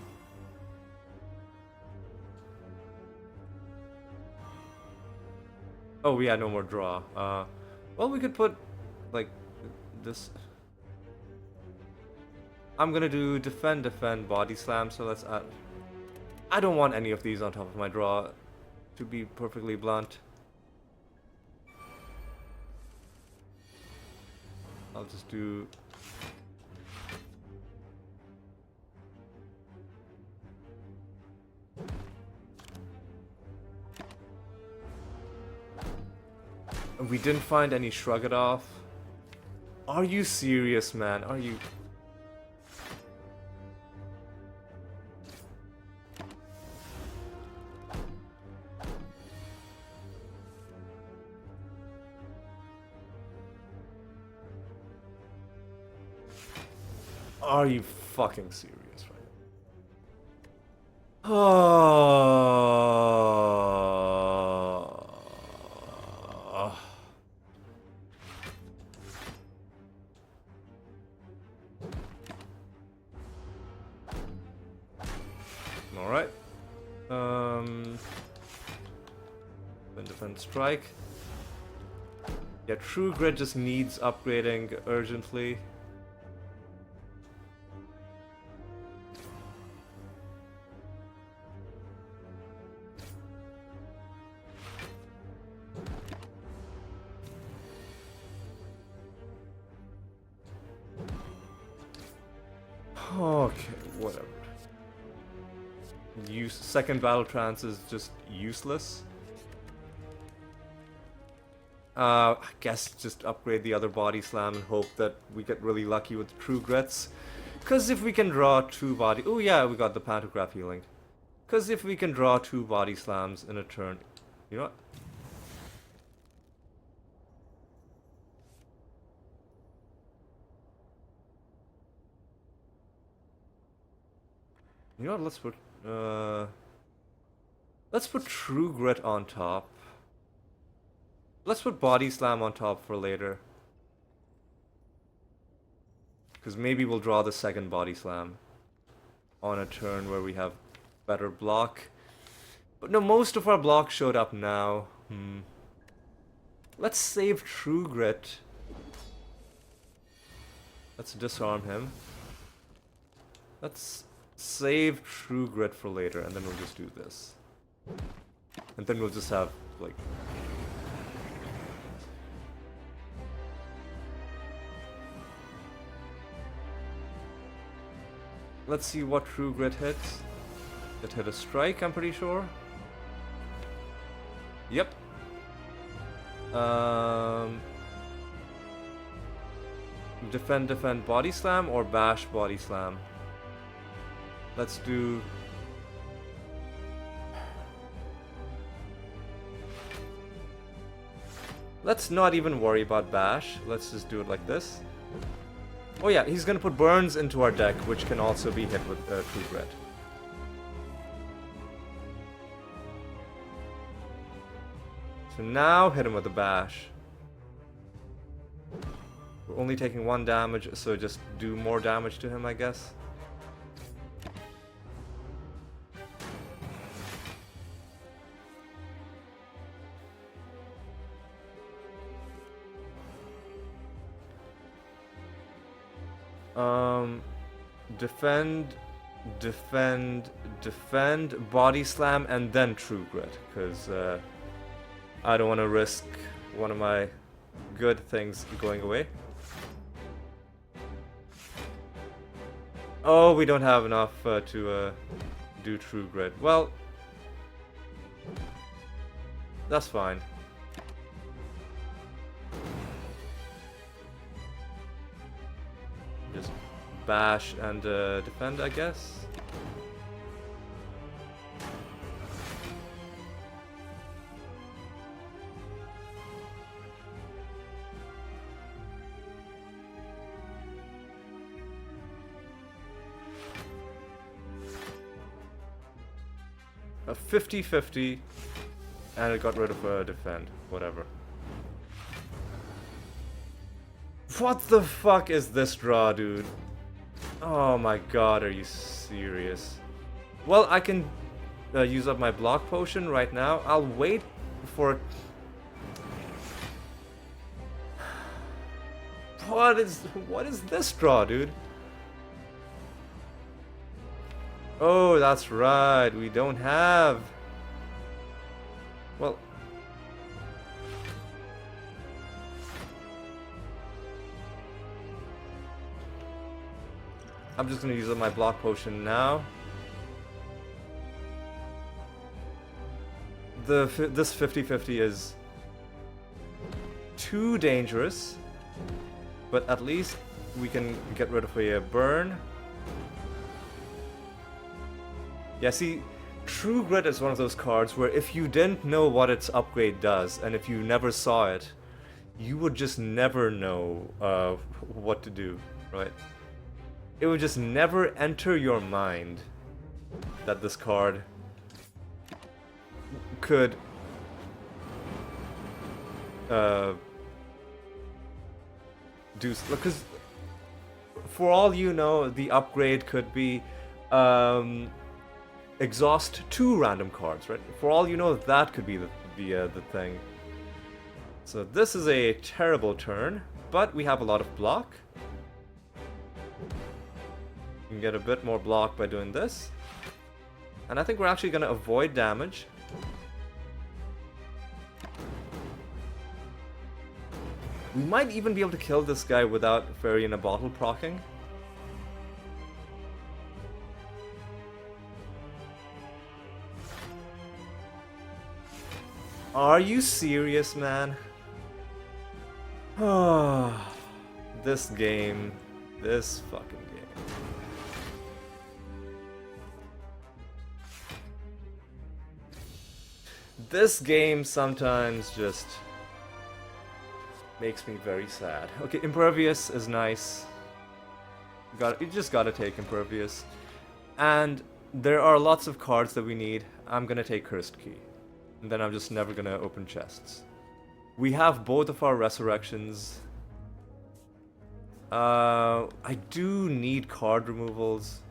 Speaker 1: Oh, yeah, no more draw. Well, we could put, like, this... I'm gonna do defend, body slam, so let's add... I don't want any of these on top of my draw, to be perfectly blunt. I'll just do... We didn't find any Shrug It Off. Are you serious, man? Are you... Are you fucking serious right now? Alright. Then defend strike. Yeah, True Grit just needs upgrading urgently. Okay, whatever. Second Battle Trance is just useless. I guess just upgrade the other body slam and hope that we get really lucky with True Grits. Cause if we can draw two body... Oh yeah, we got the Pantograph healing. Cause if we can draw two body slams in a turn... You know what? You know what, let's put True Grit on top. Let's put Body Slam on top for later. Because maybe we'll draw the second Body Slam on a turn where we have better block. But no, most of our block showed up now. Let's save True Grit Let's disarm him. Let's save True Grit for later, and then we'll just do this. And then we'll just have, like... Let's see what True Grit hits. It hit a strike, I'm pretty sure. Yep. Defend, body slam, or bash, body slam. Let's do... Let's not even worry about bash. Let's just do it like this. Oh yeah, he's gonna put burns into our deck, which can also be hit with True Grit. So now hit him with a bash. We're only taking 1 damage, so just do more damage to him, I guess. Defend, body slam, and then True Grit, because I don't want to risk one of my good things going away. Oh, we don't have enough to do True Grit. Well, that's fine. Just bash and defend, I guess. A 50-50, and it got rid of defend, whatever. What the fuck is this draw, dude? Oh my god, are you serious? Well, I can use up my block potion right now. I'll wait for... What is this draw, dude? Oh, that's right, we don't have... Well... I'm just gonna use up my block potion now. This 50-50 is too dangerous, but at least we can get rid of a burn. Yeah, see, True Grit is one of those cards where if you didn't know what its upgrade does, and if you never saw it, you would just never know what to do, right? It would just never enter your mind that this card could do, because for all you know, the upgrade could be exhaust 2 random cards, right? For all you know, that could be the thing. So this is a terrible turn, but we have a lot of block. We can get a bit more block by doing this. And I think we're actually going to avoid damage. We might even be able to kill this guy without Fairy in a Bottle proccing. Are you serious, man? Oh, this game. This fucking game. This game sometimes just makes me very sad. Okay, Impervious is nice. You just gotta take Impervious. And there are lots of cards that we need. I'm gonna take Cursed Key. And then I'm just never gonna open chests. We have both of our resurrections. I do need card removals.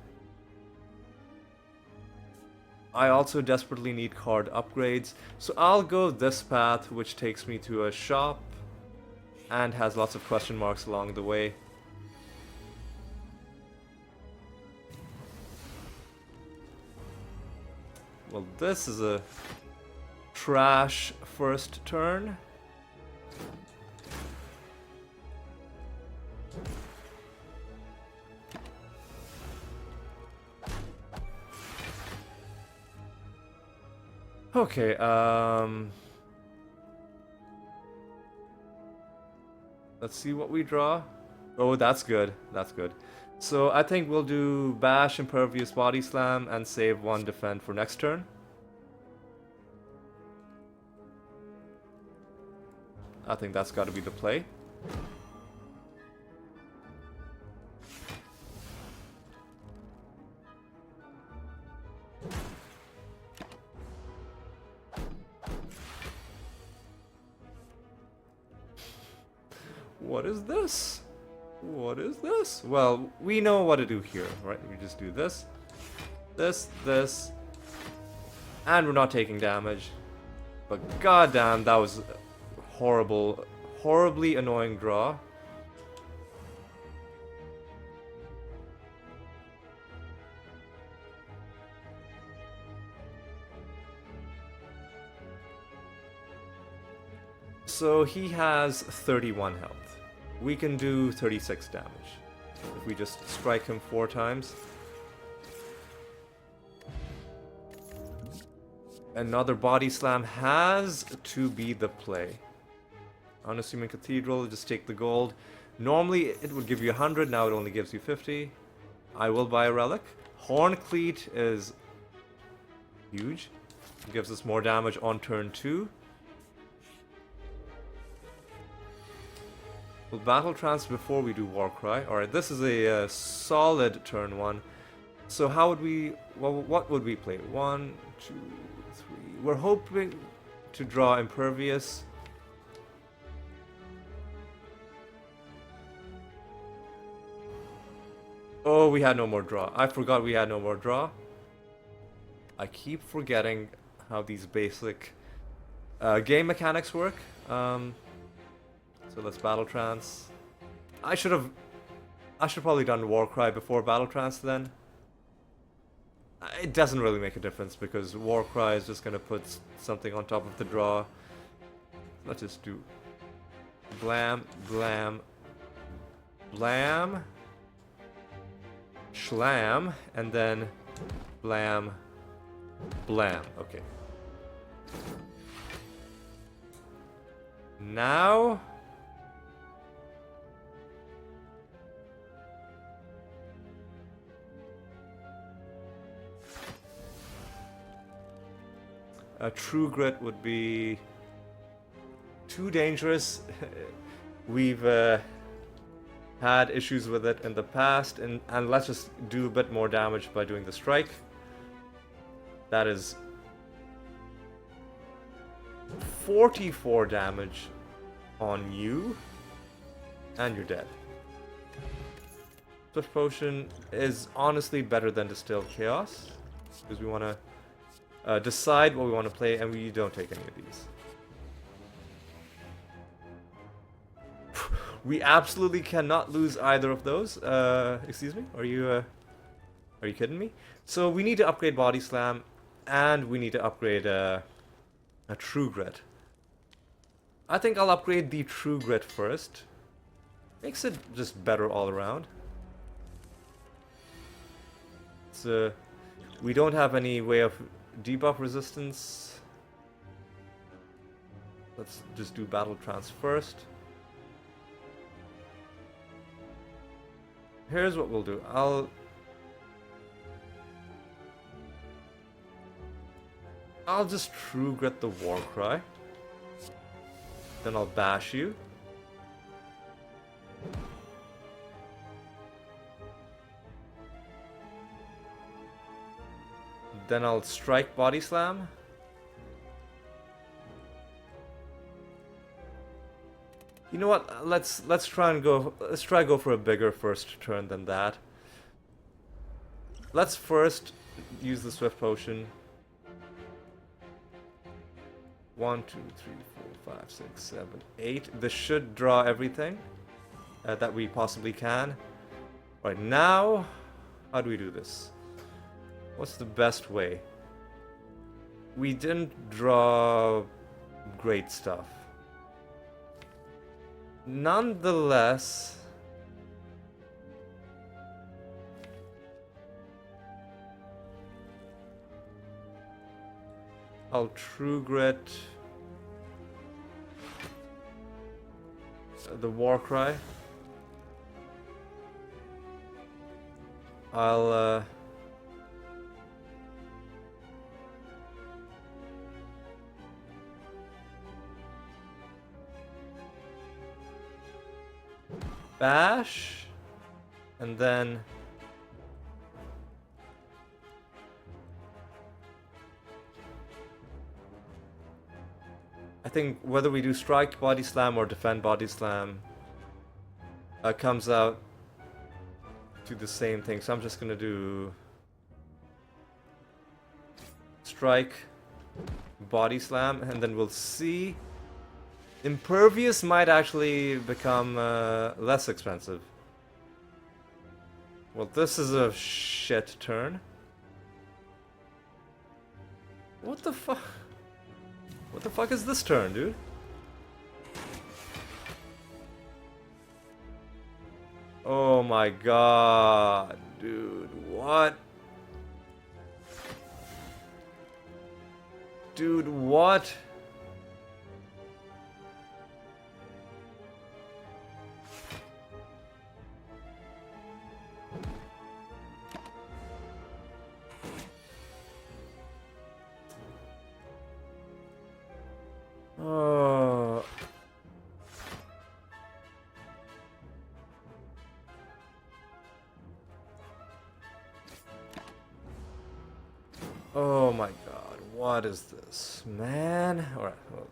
Speaker 1: I also desperately need card upgrades. So I'll go this path, which takes me to a shop and has lots of question marks along the way. Well, this is a trash first turn. Okay, let's see what we draw. Oh, that's good. That's good. So I think we'll do Bash, Impervious, Body Slam, and save one defend for next turn. I think that's got to be the play. What is this? What is this? Well, we know what to do here, right? We just do this, this, and we're not taking damage. But goddamn, that was horrible, horribly annoying draw. So he has 31 health. We can do 36 damage if we just strike him 4 times. Another body slam has to be the play. Unassuming Cathedral, just take the gold. Normally it would give you 100, now it only gives you 50. I will buy a relic. Horn Cleat is huge. It gives us more damage on turn 2. We'll battle trance before we do Warcry. Alright, this is a solid turn 1. So how would we... well, what would we play? 1, 2, 3... We're hoping to draw Impervious. Oh, we had no more draw. I forgot we had no more draw. I keep forgetting how these basic game mechanics work. So let's battle trance. I should probably done Warcry before battle trance then. It doesn't really make a difference because Warcry is just gonna put something on top of the draw. Let's just do blam, blam, blam, shlam, and then blam, blam. Okay. Now a True Grit would be too dangerous. We've had issues with it in the past, and let's just do a bit more damage by doing the strike. That is 44 damage on you, and you're dead. Swift Potion is honestly better than Distilled Chaos, because we want to decide what we want to play, and we don't take any of these. We absolutely cannot lose either of those. Excuse me? Are you kidding me? So we need to upgrade Body Slam, and we need to upgrade a True Grit. I think I'll upgrade the True Grit first. Makes it just better all around. So we don't have any way of debuff resistance. Let's just do Battle Trance first. Here's what we'll do. I'll just True Grit the Warcry. Then I'll bash you. Then I'll strike Body Slam. You know what? Let's try go for a bigger first turn than that. Let's first use the Swift Potion. 1, 2, 3, 4, 5, 6, 7, 8. This should draw everything that we possibly can. Right now, how do we do this? What's the best way? we didn't draw great stuff. Nonetheless, I'll True Grit the Warcry. I'll bash, and then I think whether we do strike body slam or defend body slam comes out to the same thing. So I'm just gonna do strike body slam, and then we'll see. Impervious might actually become less expensive. Well, this is a shit turn. What the fuck? What the fuck is this turn, dude? Oh my god, dude, what? Dude, what? Oh. Oh my god, what is this, man? Alright, well,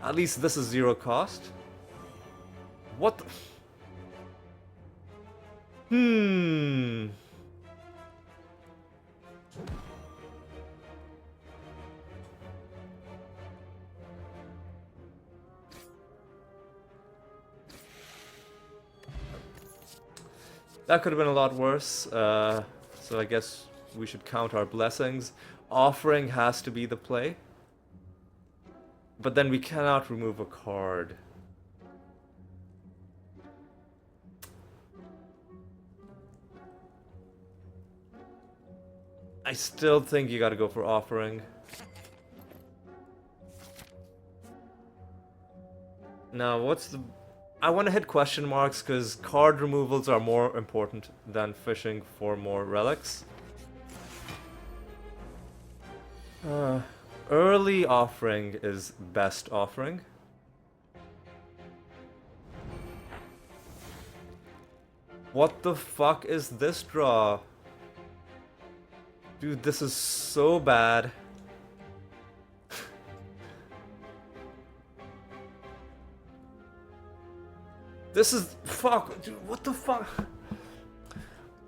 Speaker 1: at least this is 0 cost. What the... That could have been a lot worse, so I guess we should count our blessings. Offering has to be the play. But then we cannot remove a card. I still think you gotta go for offering. Now, what's the... I want to hit question marks because card removals are more important than fishing for more relics. Early offering is best offering. What the fuck is this draw? Dude, this is so bad. This is... Fuck, dude, what the fuck?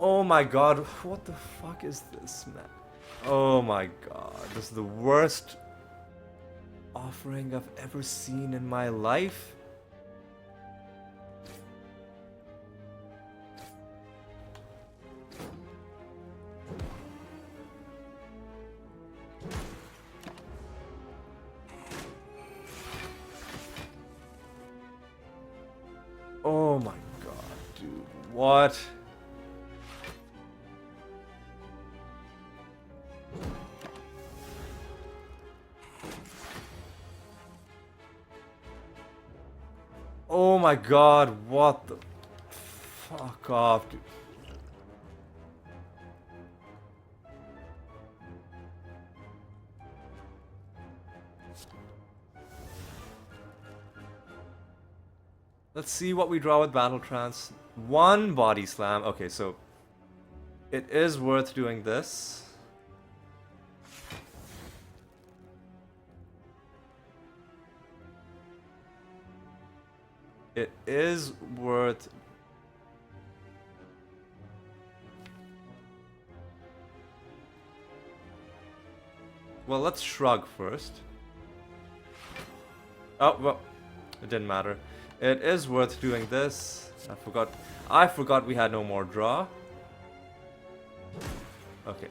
Speaker 1: Oh my god, what the fuck is this, man? Oh my god, this is the worst offering I've ever seen in my life. Oh my god, dude, what? Oh my god, what the... Fuck off, dude. Let's see what we draw with Battle Trance. 1 body slam. Okay, so it is worth doing this. It is worth... Well, let's shrug first. Oh, well, it didn't matter. It is worth doing this. I forgot we had no more draw. Okay.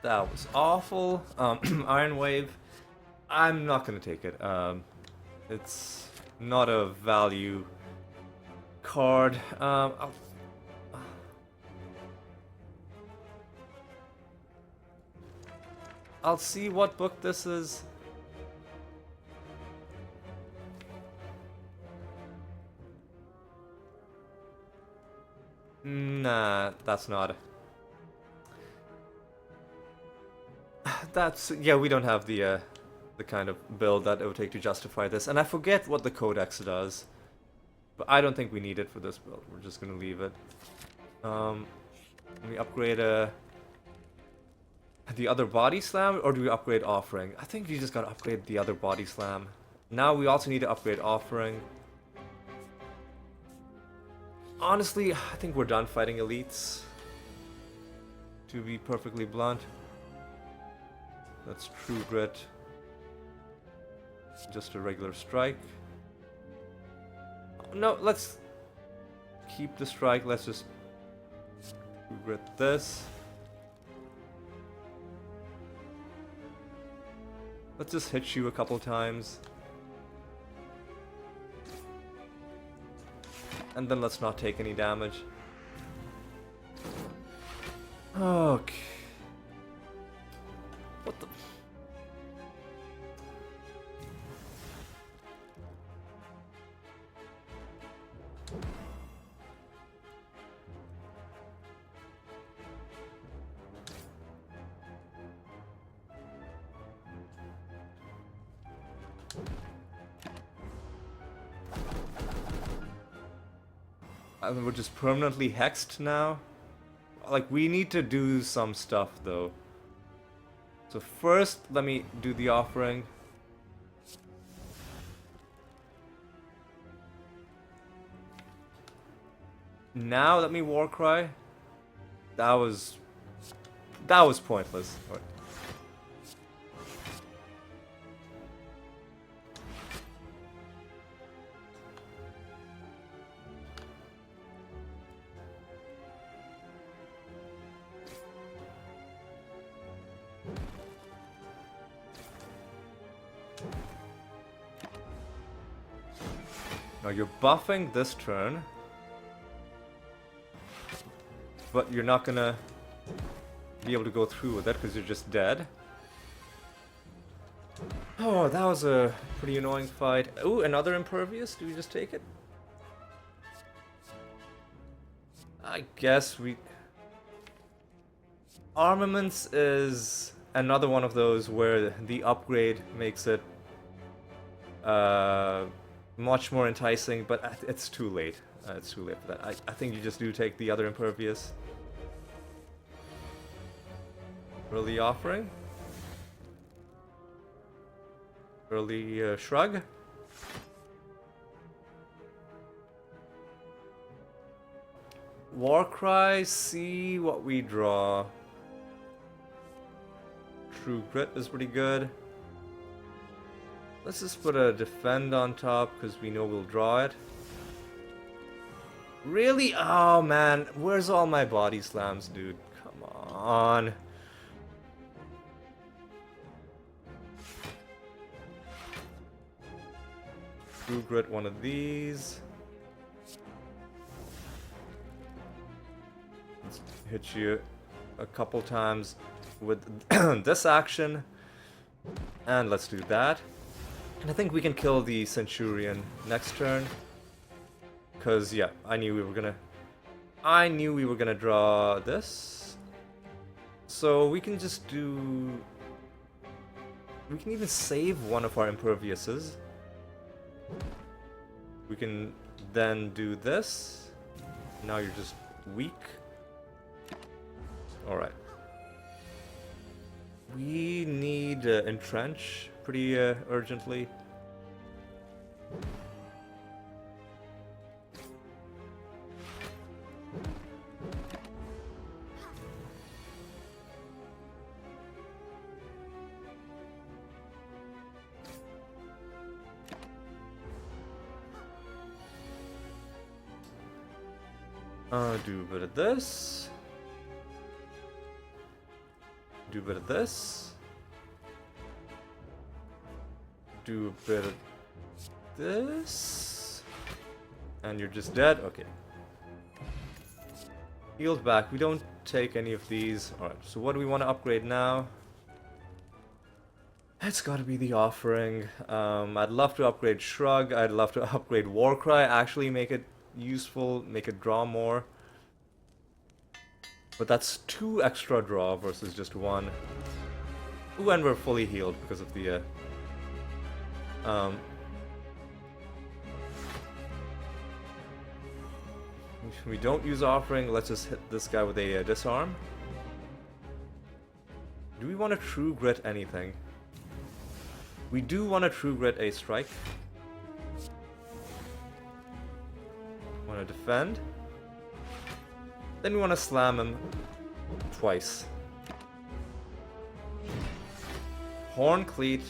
Speaker 1: That was awful. Iron Wave. I'm not gonna take it. It's not a value card. I'll see what book this is. Nah, that's not. That's yeah. We don't have the kind of build that it would take to justify this, and I forget what the codex does, but I don't think we need it for this build. We're just gonna leave it. Can we upgrade the other body slam, or do we upgrade offering? I think you just gotta upgrade the other body slam. Now we also need to upgrade offering. Honestly, I think we're done fighting elites. To be perfectly blunt. That's True Grit. Just a regular strike. No, let's keep the strike. Let's just True Grit this. Let's just hit you a couple times. And then let's not take any damage. Okay. What the... We're just permanently hexed now. Like, we need to do some stuff though. So first, let me do the offering. Now let me war cry. That was pointless. All right. Now you're buffing this turn, but you're not gonna be able to go through with it because you're just dead. Oh, that was a pretty annoying fight. Ooh, another impervious? Do we just take it? I guess we... Armaments is another one of those where the upgrade makes it much more enticing, but it's too late. It's too late for that. I think you just do take the other impervious. Early offering. Early shrug. Warcry, see what we draw. True Grit is pretty good. Let's just put a defend on top because we know we'll draw it. Really? Oh man, where's all my body slams, dude? Come on. True Grit one of these. Let's hit you a couple times with this action. And let's do that. And I think we can kill the Centurion next turn. Cause yeah, I knew we were gonna draw this. So we can just do... We can even save one of our imperviouses. We can then do this. Now you're just weak. Alright. We need entrench pretty urgently. Do a bit of this. Do a bit of this. Do a bit of this. And you're just dead? Okay. Healed back. We don't take any of these. Alright, so what do we want to upgrade now? It's gotta be the offering. I'd love to upgrade Shrug. I'd love to upgrade Warcry. Actually make it useful. Make it draw more. But that's 2 extra draw versus just 1. Ooh, and we're fully healed because of the... we don't use offering. Let's just hit this guy with a disarm. Do we want to true grit anything? We do want to true grit a strike. Want to defend. Then we want to slam him twice. Horn Cleat.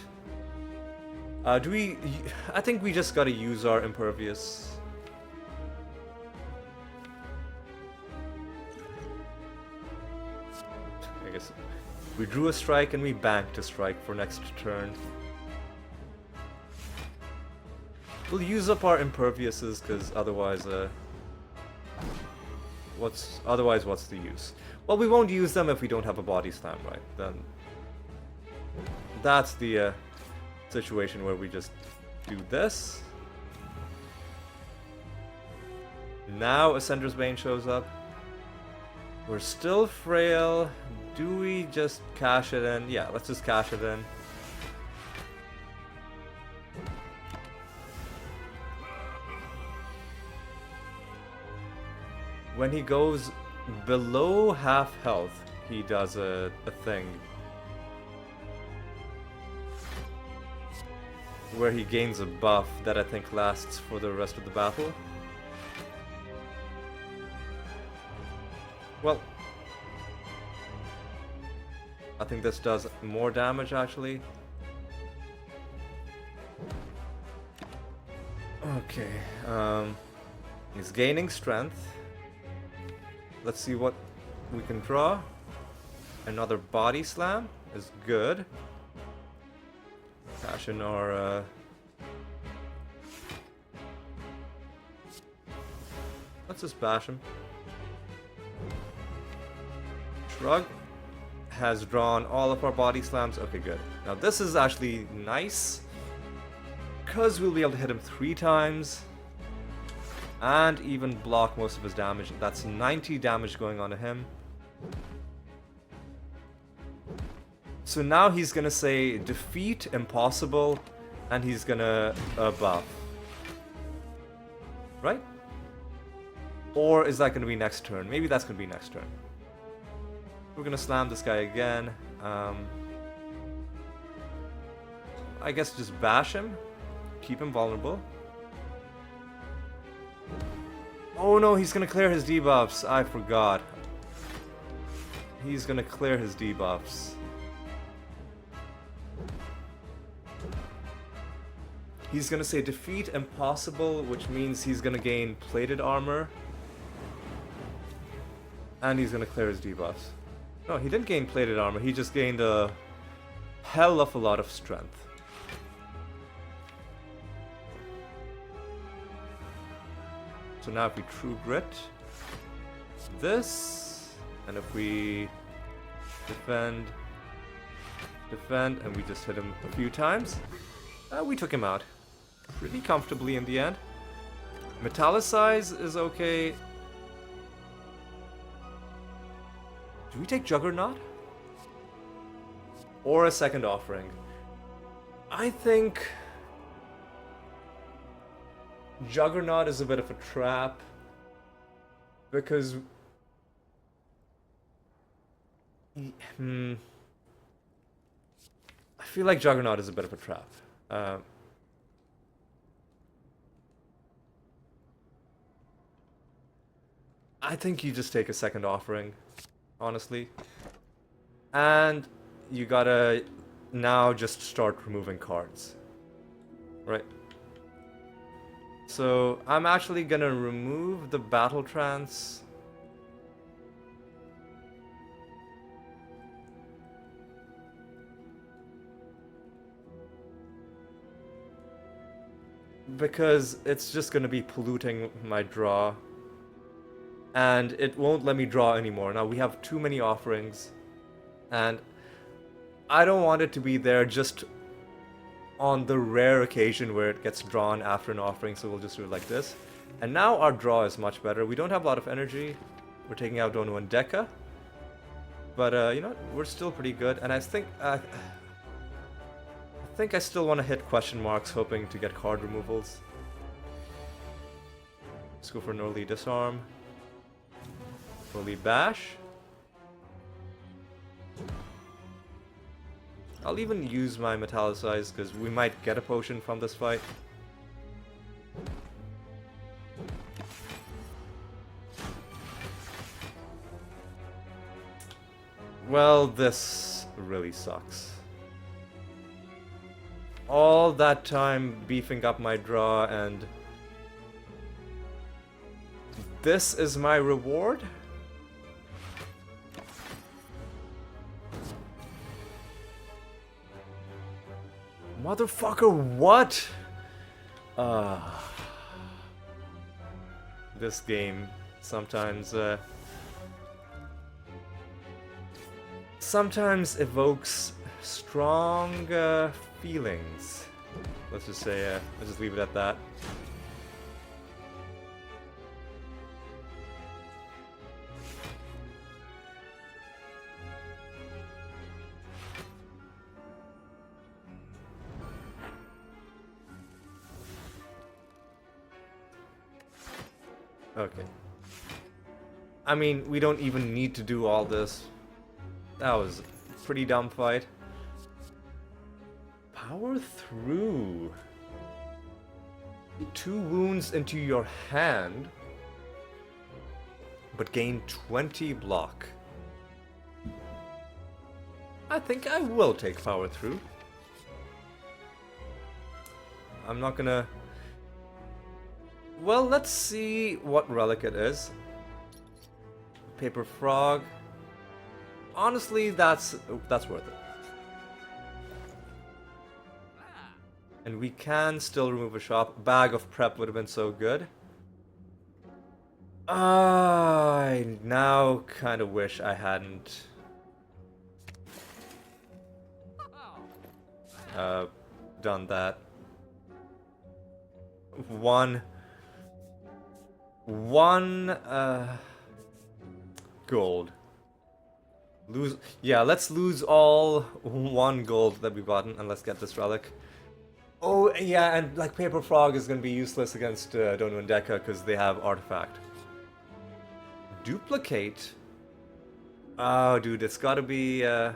Speaker 1: Do we... I think we just gotta use our impervious. I guess we drew a strike and we banked a strike for next turn. We'll use up our imperviouses because otherwise, what's the use? Well, we won't use them if we don't have a body slam, right? Then that's the situation where we just do this. Now Ascender's Bane shows up. We're still frail. Do we just cash it in? Yeah, let's just cash it in. When he goes below half health, he does a thing. Where he gains a buff that I think lasts for the rest of the battle. Well, I think this does more damage actually. Okay, he's gaining strength. Let's see what we can draw. Another body slam is good. Cash in our let's just bash him. Shrug has drawn all of our body slams. Okay, good. Now this is actually nice because we'll be able to hit him 3 times and even block most of his damage. That's 90 damage going on to him. So now he's gonna say defeat impossible and he's gonna buff. Right? Or is that gonna be next turn? Maybe that's gonna be next turn. We're gonna slam this guy again. I guess just bash him. Keep him vulnerable. Oh no, he's gonna clear his debuffs. I forgot. He's gonna clear his debuffs. He's gonna say defeat impossible, which means he's gonna gain plated armor. And he's gonna clear his debuffs. No, he didn't gain plated armor, he just gained a hell of a lot of strength. So now if we true grit this, and if we defend, and we just hit him a few times, we took him out pretty comfortably in the end. Metallicize is okay. Do we take Juggernaut? Or a second offering? I think Juggernaut is a bit of a trap because I feel like Juggernaut is a bit of a trap. I think you just take a second offering, honestly. And you gotta now just start removing cards. Right? So I'm actually gonna remove the Battle Trance. because it's just gonna be polluting my draw. And it won't let me draw anymore. Now we have too many offerings. And I don't want it to be there just on the rare occasion where it gets drawn after an offering, so we'll just do it like this. And now our draw is much better. We don't have a lot of energy. We're taking out Donu and Deka. But, you know what? We're still pretty good. And I think I still want to hit question marks, hoping to get card removals. Let's go for an early disarm. Early bash. I'll even use my metallicize because we might get a potion from this fight. Well, this really sucks. All that time beefing up my draw, and this is my reward? Motherfucker, what? This game sometimes evokes strong feelings. Let's just say, let's just leave it at that. Okay. I mean, we don't even need to do all this. That was a pretty dumb fight. Power through. 2 wounds into your hand, but gain 20 block. I think I will take power through. I'm not gonna... Well, let's see what relic it is. Paper frog. Honestly, that's worth it. And we can still remove a shop. Bag of prep would have been so good. I now kind of wish I hadn't done that. One gold. Let's lose all 1 gold that we've gotten and let's get this relic. Oh yeah, and like Paper Frog is gonna be useless against Donu and Deka because they have artifact. Duplicate. Oh dude, it's gotta be I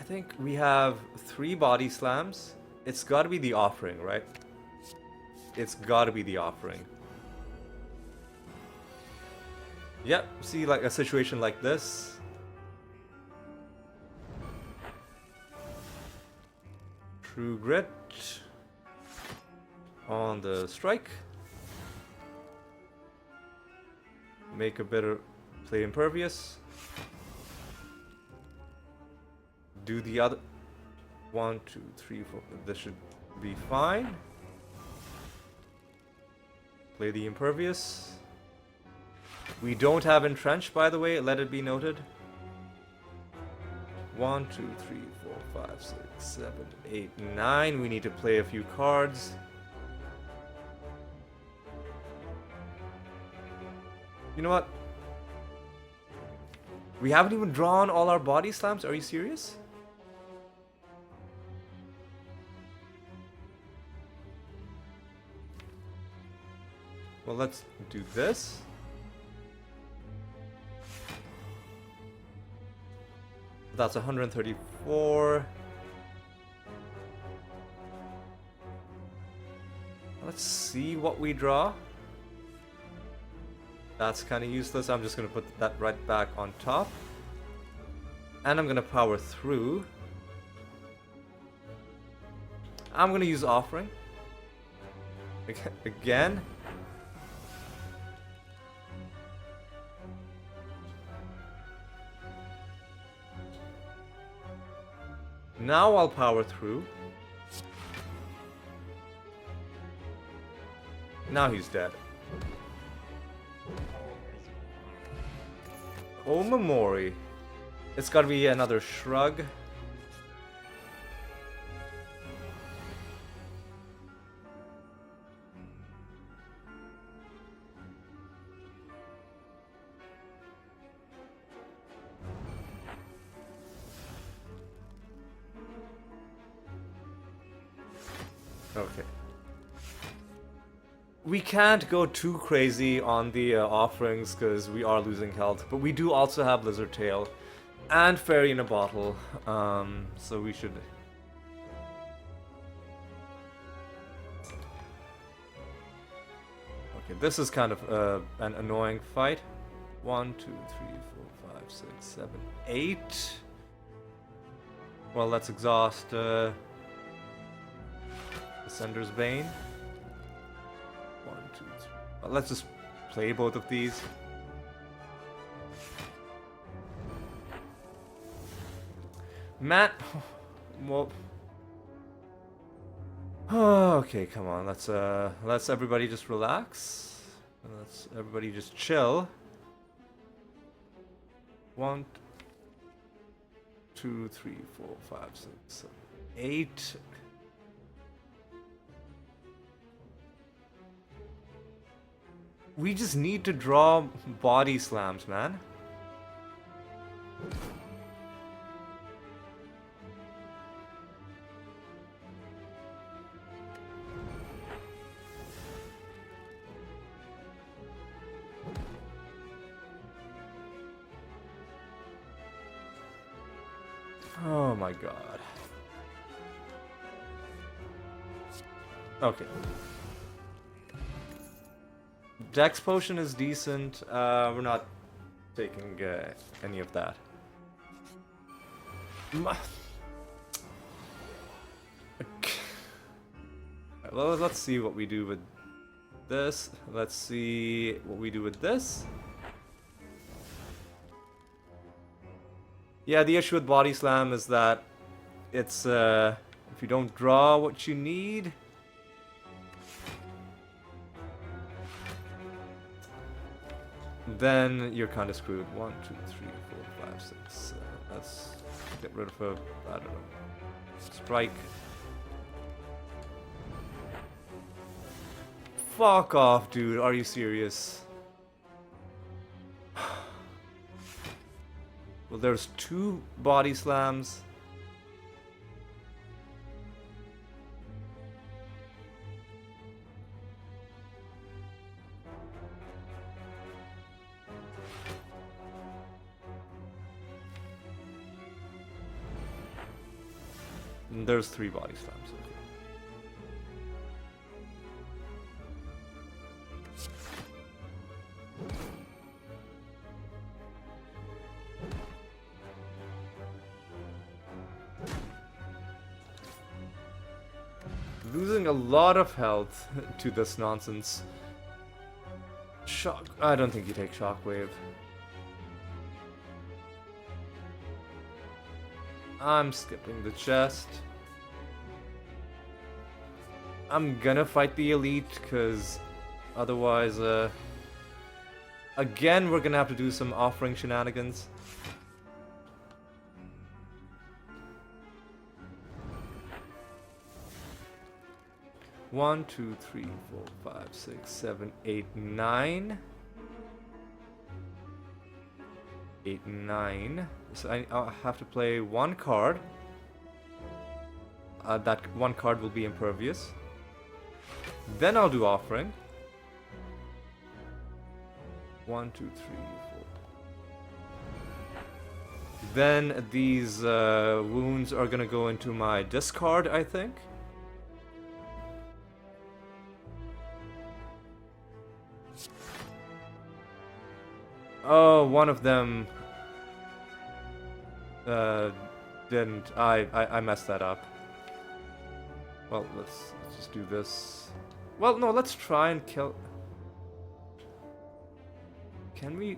Speaker 1: think we have 3 body slams. It's gotta be the offering, right? It's gotta be the offering. Yep, see, like a situation like this. True Grit on the strike. Make a better play impervious. Do the other 1, 2, 3, 4. This should be fine. Play the impervious. We don't have entrench, by the way, let it be noted. 1, 2, 3, 4, 5, 6, 7, 8, 9. We need to play a few cards. You know what? We haven't even drawn all our body slams. Are you serious? Well, let's do this. That's 134. Let's see what we draw. That's kind of useless. I'm just going to put that right back on top. And I'm going to power through. I'm going to use offering. Again. Now I'll power through. Now he's dead. Oh, Memori. It's gotta be another shrug. Okay. We can't go too crazy on the offerings because we are losing health, but we do also have Lizard Tail and Fairy in a Bottle, so we should... Okay, this is kind of an annoying fight. 1, 2, 3, 4, 5, 6, 7, 8. Well, let's exhaust Ascender's Bane. 1, 2, 3. Well, let's just play both of these. Matt, well, okay, come on. Let's everybody just relax. Let's everybody just chill. 1, 2, 3, 4, 5, 6, 7, 8. We just need to draw body slams, man. Oh my god. Okay. Dex potion is decent. We're not taking any of that. Well, let's see what we do with this. Let's see what we do with this. Yeah, the issue with Body Slam is that it's if you don't draw what you need, then you're kind of screwed. 1, 2, 3, 4, 5, 6, 7. Let's get rid of a, I don't know, strike. Fuck off, dude. Are you serious? Well, there's 2 body slams. And there's 3 body slams. Okay. Losing a lot of health to this nonsense. Shock. I don't think you take Shockwave. I'm skipping the chest. I'm gonna fight the elite because otherwise, again, we're gonna have to do some offering shenanigans. One, 2, 3, 4, 5, 6, 7, 8, 9. 8, 9. So I'll have to play 1 card. That 1 card will be impervious. Then I'll do offering. 1, 2, 3, 4. Then these wounds are gonna go into my discard, I think. Oh, one of them didn't. I messed that up. Well, let's just do this. Well, no, let's try and kill. Can we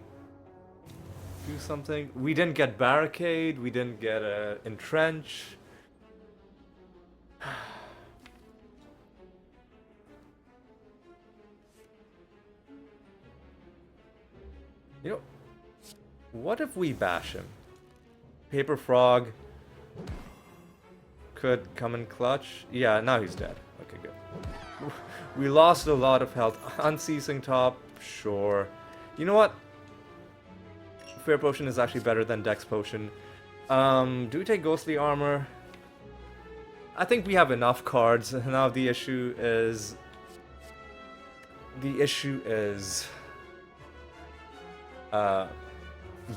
Speaker 1: do something? We didn't get barricade. We didn't get entrench. You know, what if we bash him? Paper Frog could come in clutch. Yeah, now he's dead. Okay, good. We lost a lot of health. Unceasing Top, sure. You know what? Fair Potion is actually better than Dex Potion. Do we take Ghostly Armor? I think we have enough cards. Now the issue is...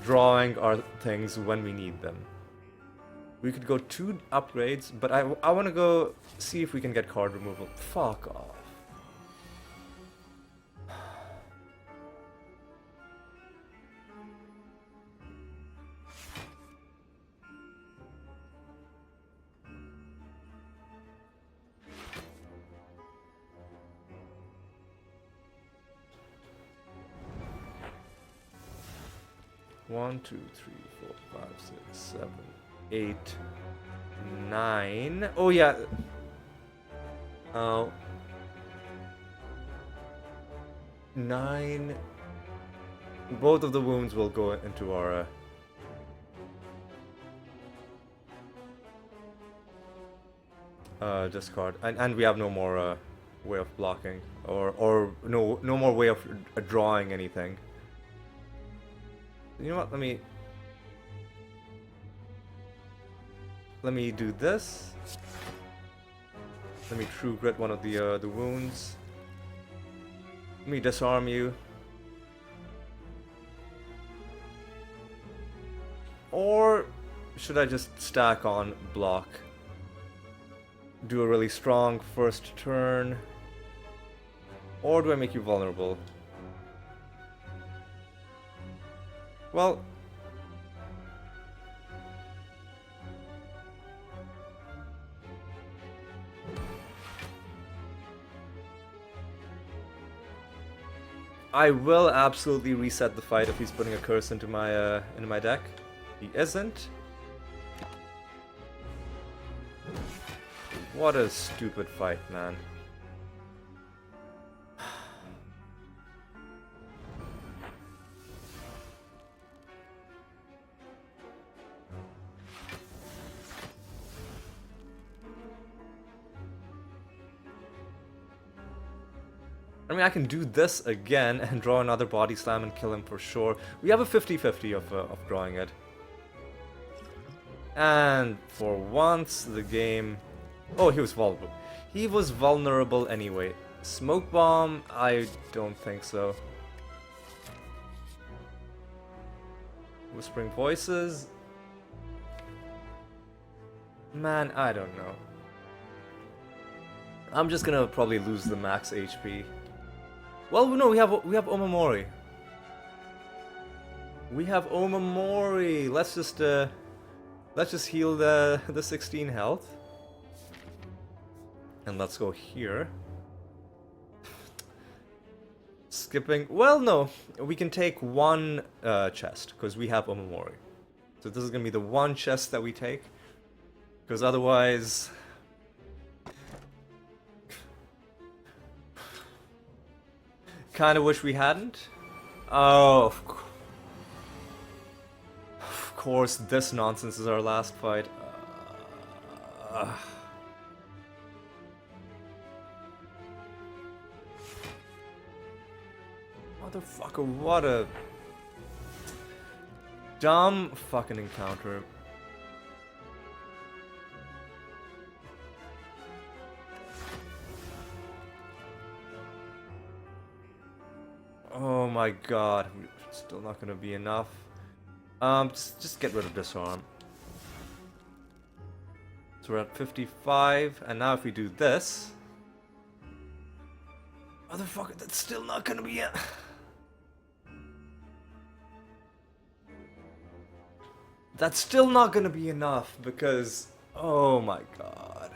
Speaker 1: drawing our things when we need them. We could go 2 upgrades, but I want to go see if we can get card removal. Fuck off. One, 2, 3, 4, 5, 6, 7, 8, 9. Oh yeah. Oh. 9. Both of the wounds will go into our discard, and we have no more way of blocking, or no more way of drawing anything. You know what? Let me do this. Let me True Grit one of the wounds. Let me disarm you. Or should I just stack on block? Do a really strong first turn? Or do I make you vulnerable? Well, I will absolutely reset the fight if he's putting a curse into my deck. He isn't. What a stupid fight, man. I mean, I can do this again and draw another Body Slam and kill him for sure. We have a 50-50 of drawing it. And for once, the game... Oh, he was vulnerable. He was vulnerable anyway. Smoke Bomb? I don't think so. Whispering Voices? Man, I don't know. I'm just gonna probably lose the max HP. Well, no, we have Omamori. We have Omamori. Let's just heal the 16 health. And let's go here. Skipping. Well, no, we can take one chest because we have Omamori. So this is gonna be the one chest that we take, because otherwise. Kind of wish we hadn't. Oh, of course, this nonsense is our last fight. Motherfucker, what a dumb fucking encounter. Oh my god, still not gonna be enough. Just get rid of Disarm. So we're at 55, and now if we do this... Motherfucker, that's still not gonna be it. That's still not gonna be enough, because... Oh my god.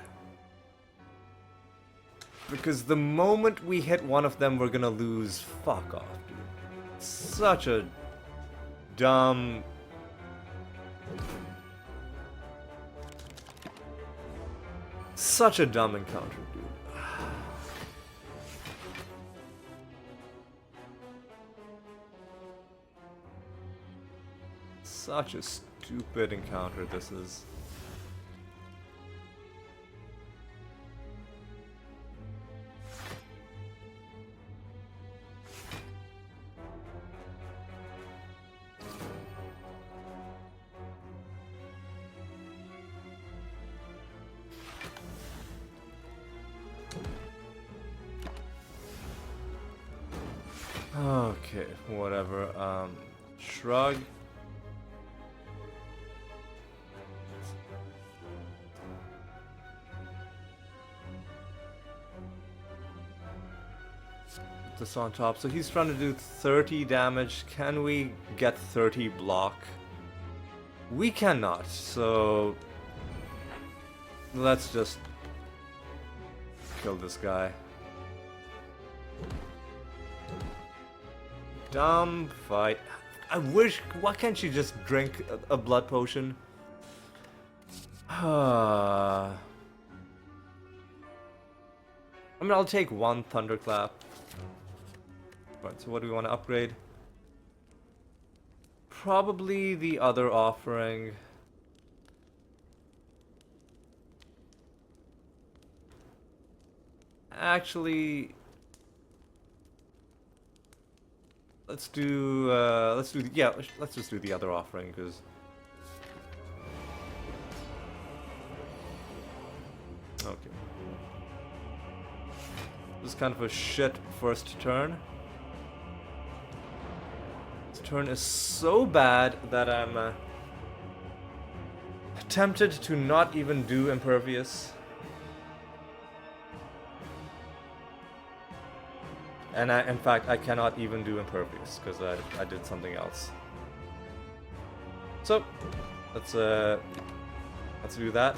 Speaker 1: Because the moment we hit one of them, we're gonna lose. Fuck off, dude. Such a dumb... Such a dumb encounter, dude. Such a stupid encounter this is. Okay, whatever. Shrug. Put this on top. So he's trying to do 30 damage. Can we get 30 block? We cannot. So let's just kill this guy. Dumb fight. I wish. Why can't she just drink a blood potion? I mean, I'll take one thunderclap. Right, so what do we want to upgrade? Probably the other offering. Actually, let's just do the other offering, because okay, this is kind of a shit first turn. This turn is so bad that I'm tempted to not even do impervious. And in fact, I cannot even do impervious because I did something else. So let's do that.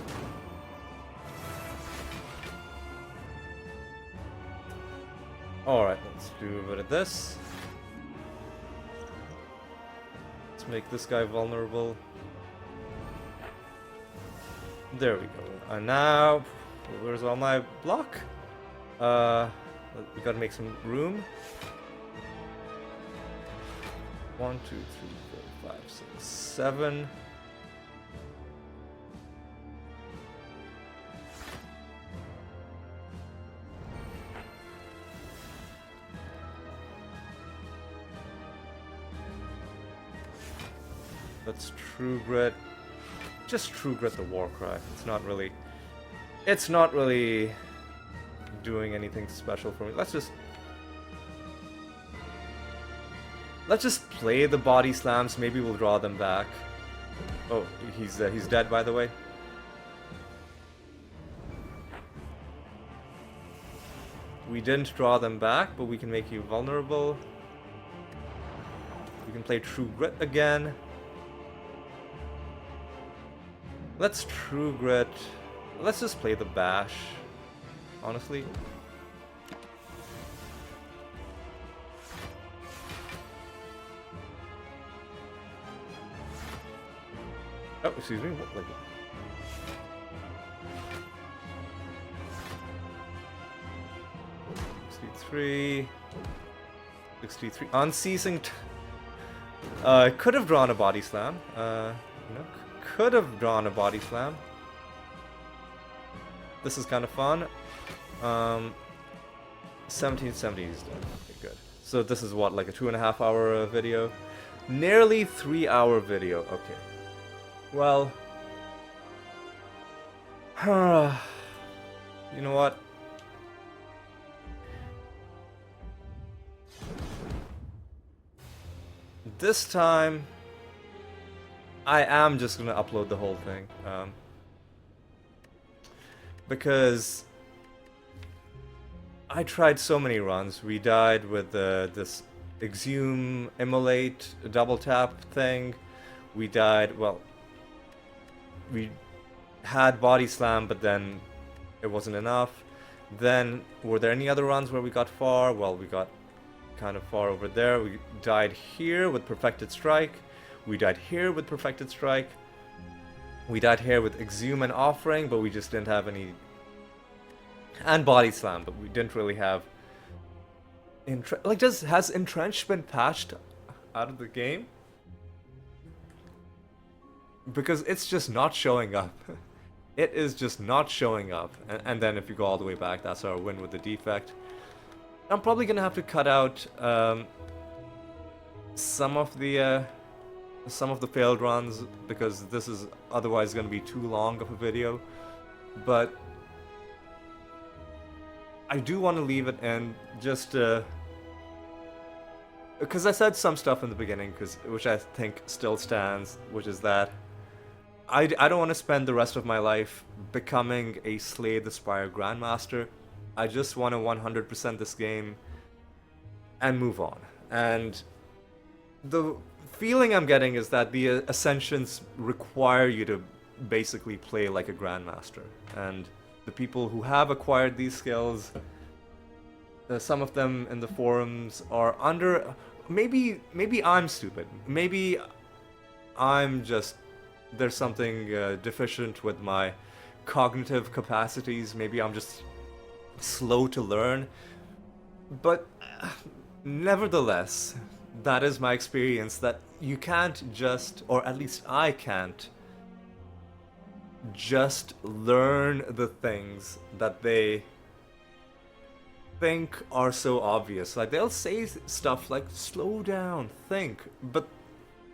Speaker 1: All right, let's do a bit of this. Let's make this guy vulnerable. There we go. And now, where's all my block? We gotta make some room. 1, 2, 3, 4, 5, 6, 7. Let's true grit. Just true grit the Warcry. It's not really doing anything special for me. Let's just play the body slams. Maybe we'll draw them back. Oh, he's dead, by the way. We didn't draw them back, but we can make you vulnerable. We can play True Grit again. Let's True Grit. Let's just play the Bash. Honestly. Oh, excuse me. What, like, 63. 63. Unceasing. Could have drawn a body slam. Could have drawn a body slam. This is kind of fun. 1770 is done. Okay, good. So this is what, like a 2.5 hour video? Nearly 3 hour video. Okay. Well. You know what? This time, I am just gonna upload the whole thing. Because I tried so many runs. We died with this Exhume, Immolate, double tap thing. We died, well, we had Body Slam, but then it wasn't enough. Then, were there any other runs where we got far? Well, we got kind of far over there. We died here with Perfected Strike. We died here with Perfected Strike. We died here with Exhume and Offering, but we just didn't have any and body slam, but we didn't really have. Has entrench been patched out of the game? Because it's just not showing up. It is just not showing up. And then if you go all the way back, that's our win with the defect. I'm probably gonna have to cut out some of the failed runs because this is otherwise gonna be too long of a video. But I do want to leave it in just because I said some stuff in the beginning, which I think still stands, which is that I don't want to spend the rest of my life becoming a Slay the Spire grandmaster. I just want to 100% this game and move on. And the feeling I'm getting is that the Ascensions require you to basically play like a grandmaster. And the people who have acquired these skills, some of them in the forums are under. Maybe I'm stupid. Maybe I'm just. There's something deficient with my cognitive capacities. Maybe I'm just slow to learn. But nevertheless, that is my experience, that you can't just, or at least I can't, just learn the things that they think are so obvious. Like, they'll say stuff like, slow down, think. But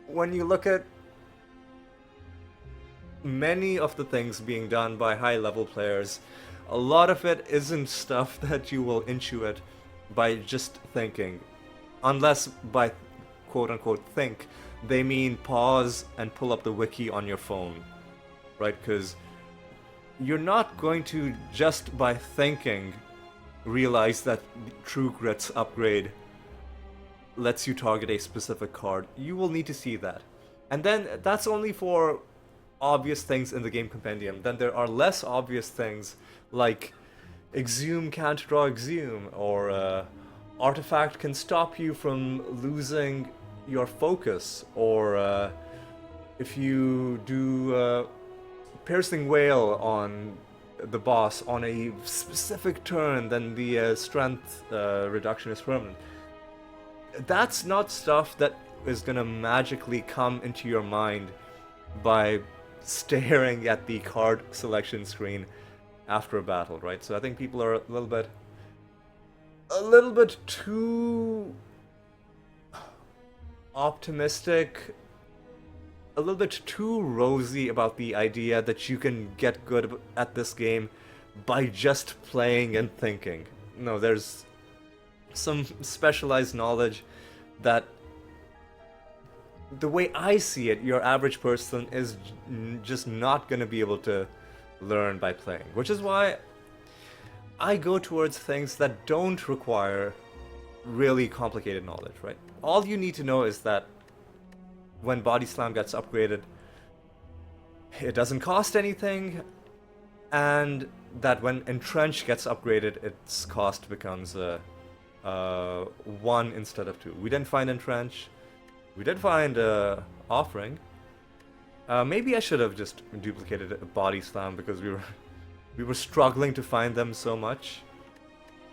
Speaker 1: when you look at many of the things being done by high-level players, a lot of it isn't stuff that you will intuit by just thinking. Unless by quote-unquote think, they mean pause and pull up the wiki on your phone. Right? Because you're not going to, just by thinking, realize that True Grit's upgrade lets you target a specific card. You will need to see that. And then that's only for obvious things in the game compendium. Then there are less obvious things like Exhume can't draw Exhume, or Artifact can stop you from losing your focus, or if you do Piercing Wail on the boss on a specific turn, then the strength reduction is permanent. That's not stuff that is gonna magically come into your mind by staring at the card selection screen after a battle, right? So I think people are a little bit too optimistic, a little bit too rosy about the idea that you can get good at this game by just playing and thinking. No, there's some specialized knowledge that, the way I see it, your average person is just not going to be able to learn by playing. Which is why I go towards things that don't require really complicated knowledge, right? All you need to know is that when Body Slam gets upgraded, it doesn't cost anything, and that when Entrench gets upgraded, its cost becomes 1 instead of 2. We didn't find Entrench. We did find Offering. Maybe I should have just duplicated a Body Slam because we were struggling to find them so much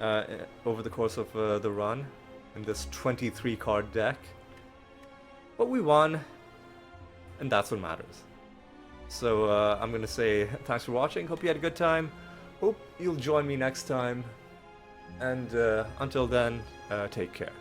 Speaker 1: over the course of the run in this 23 card deck. But we won, and that's what matters. So I'm gonna say thanks for watching. Hope you had a good time. Hope you'll join me next time. And until then, take care.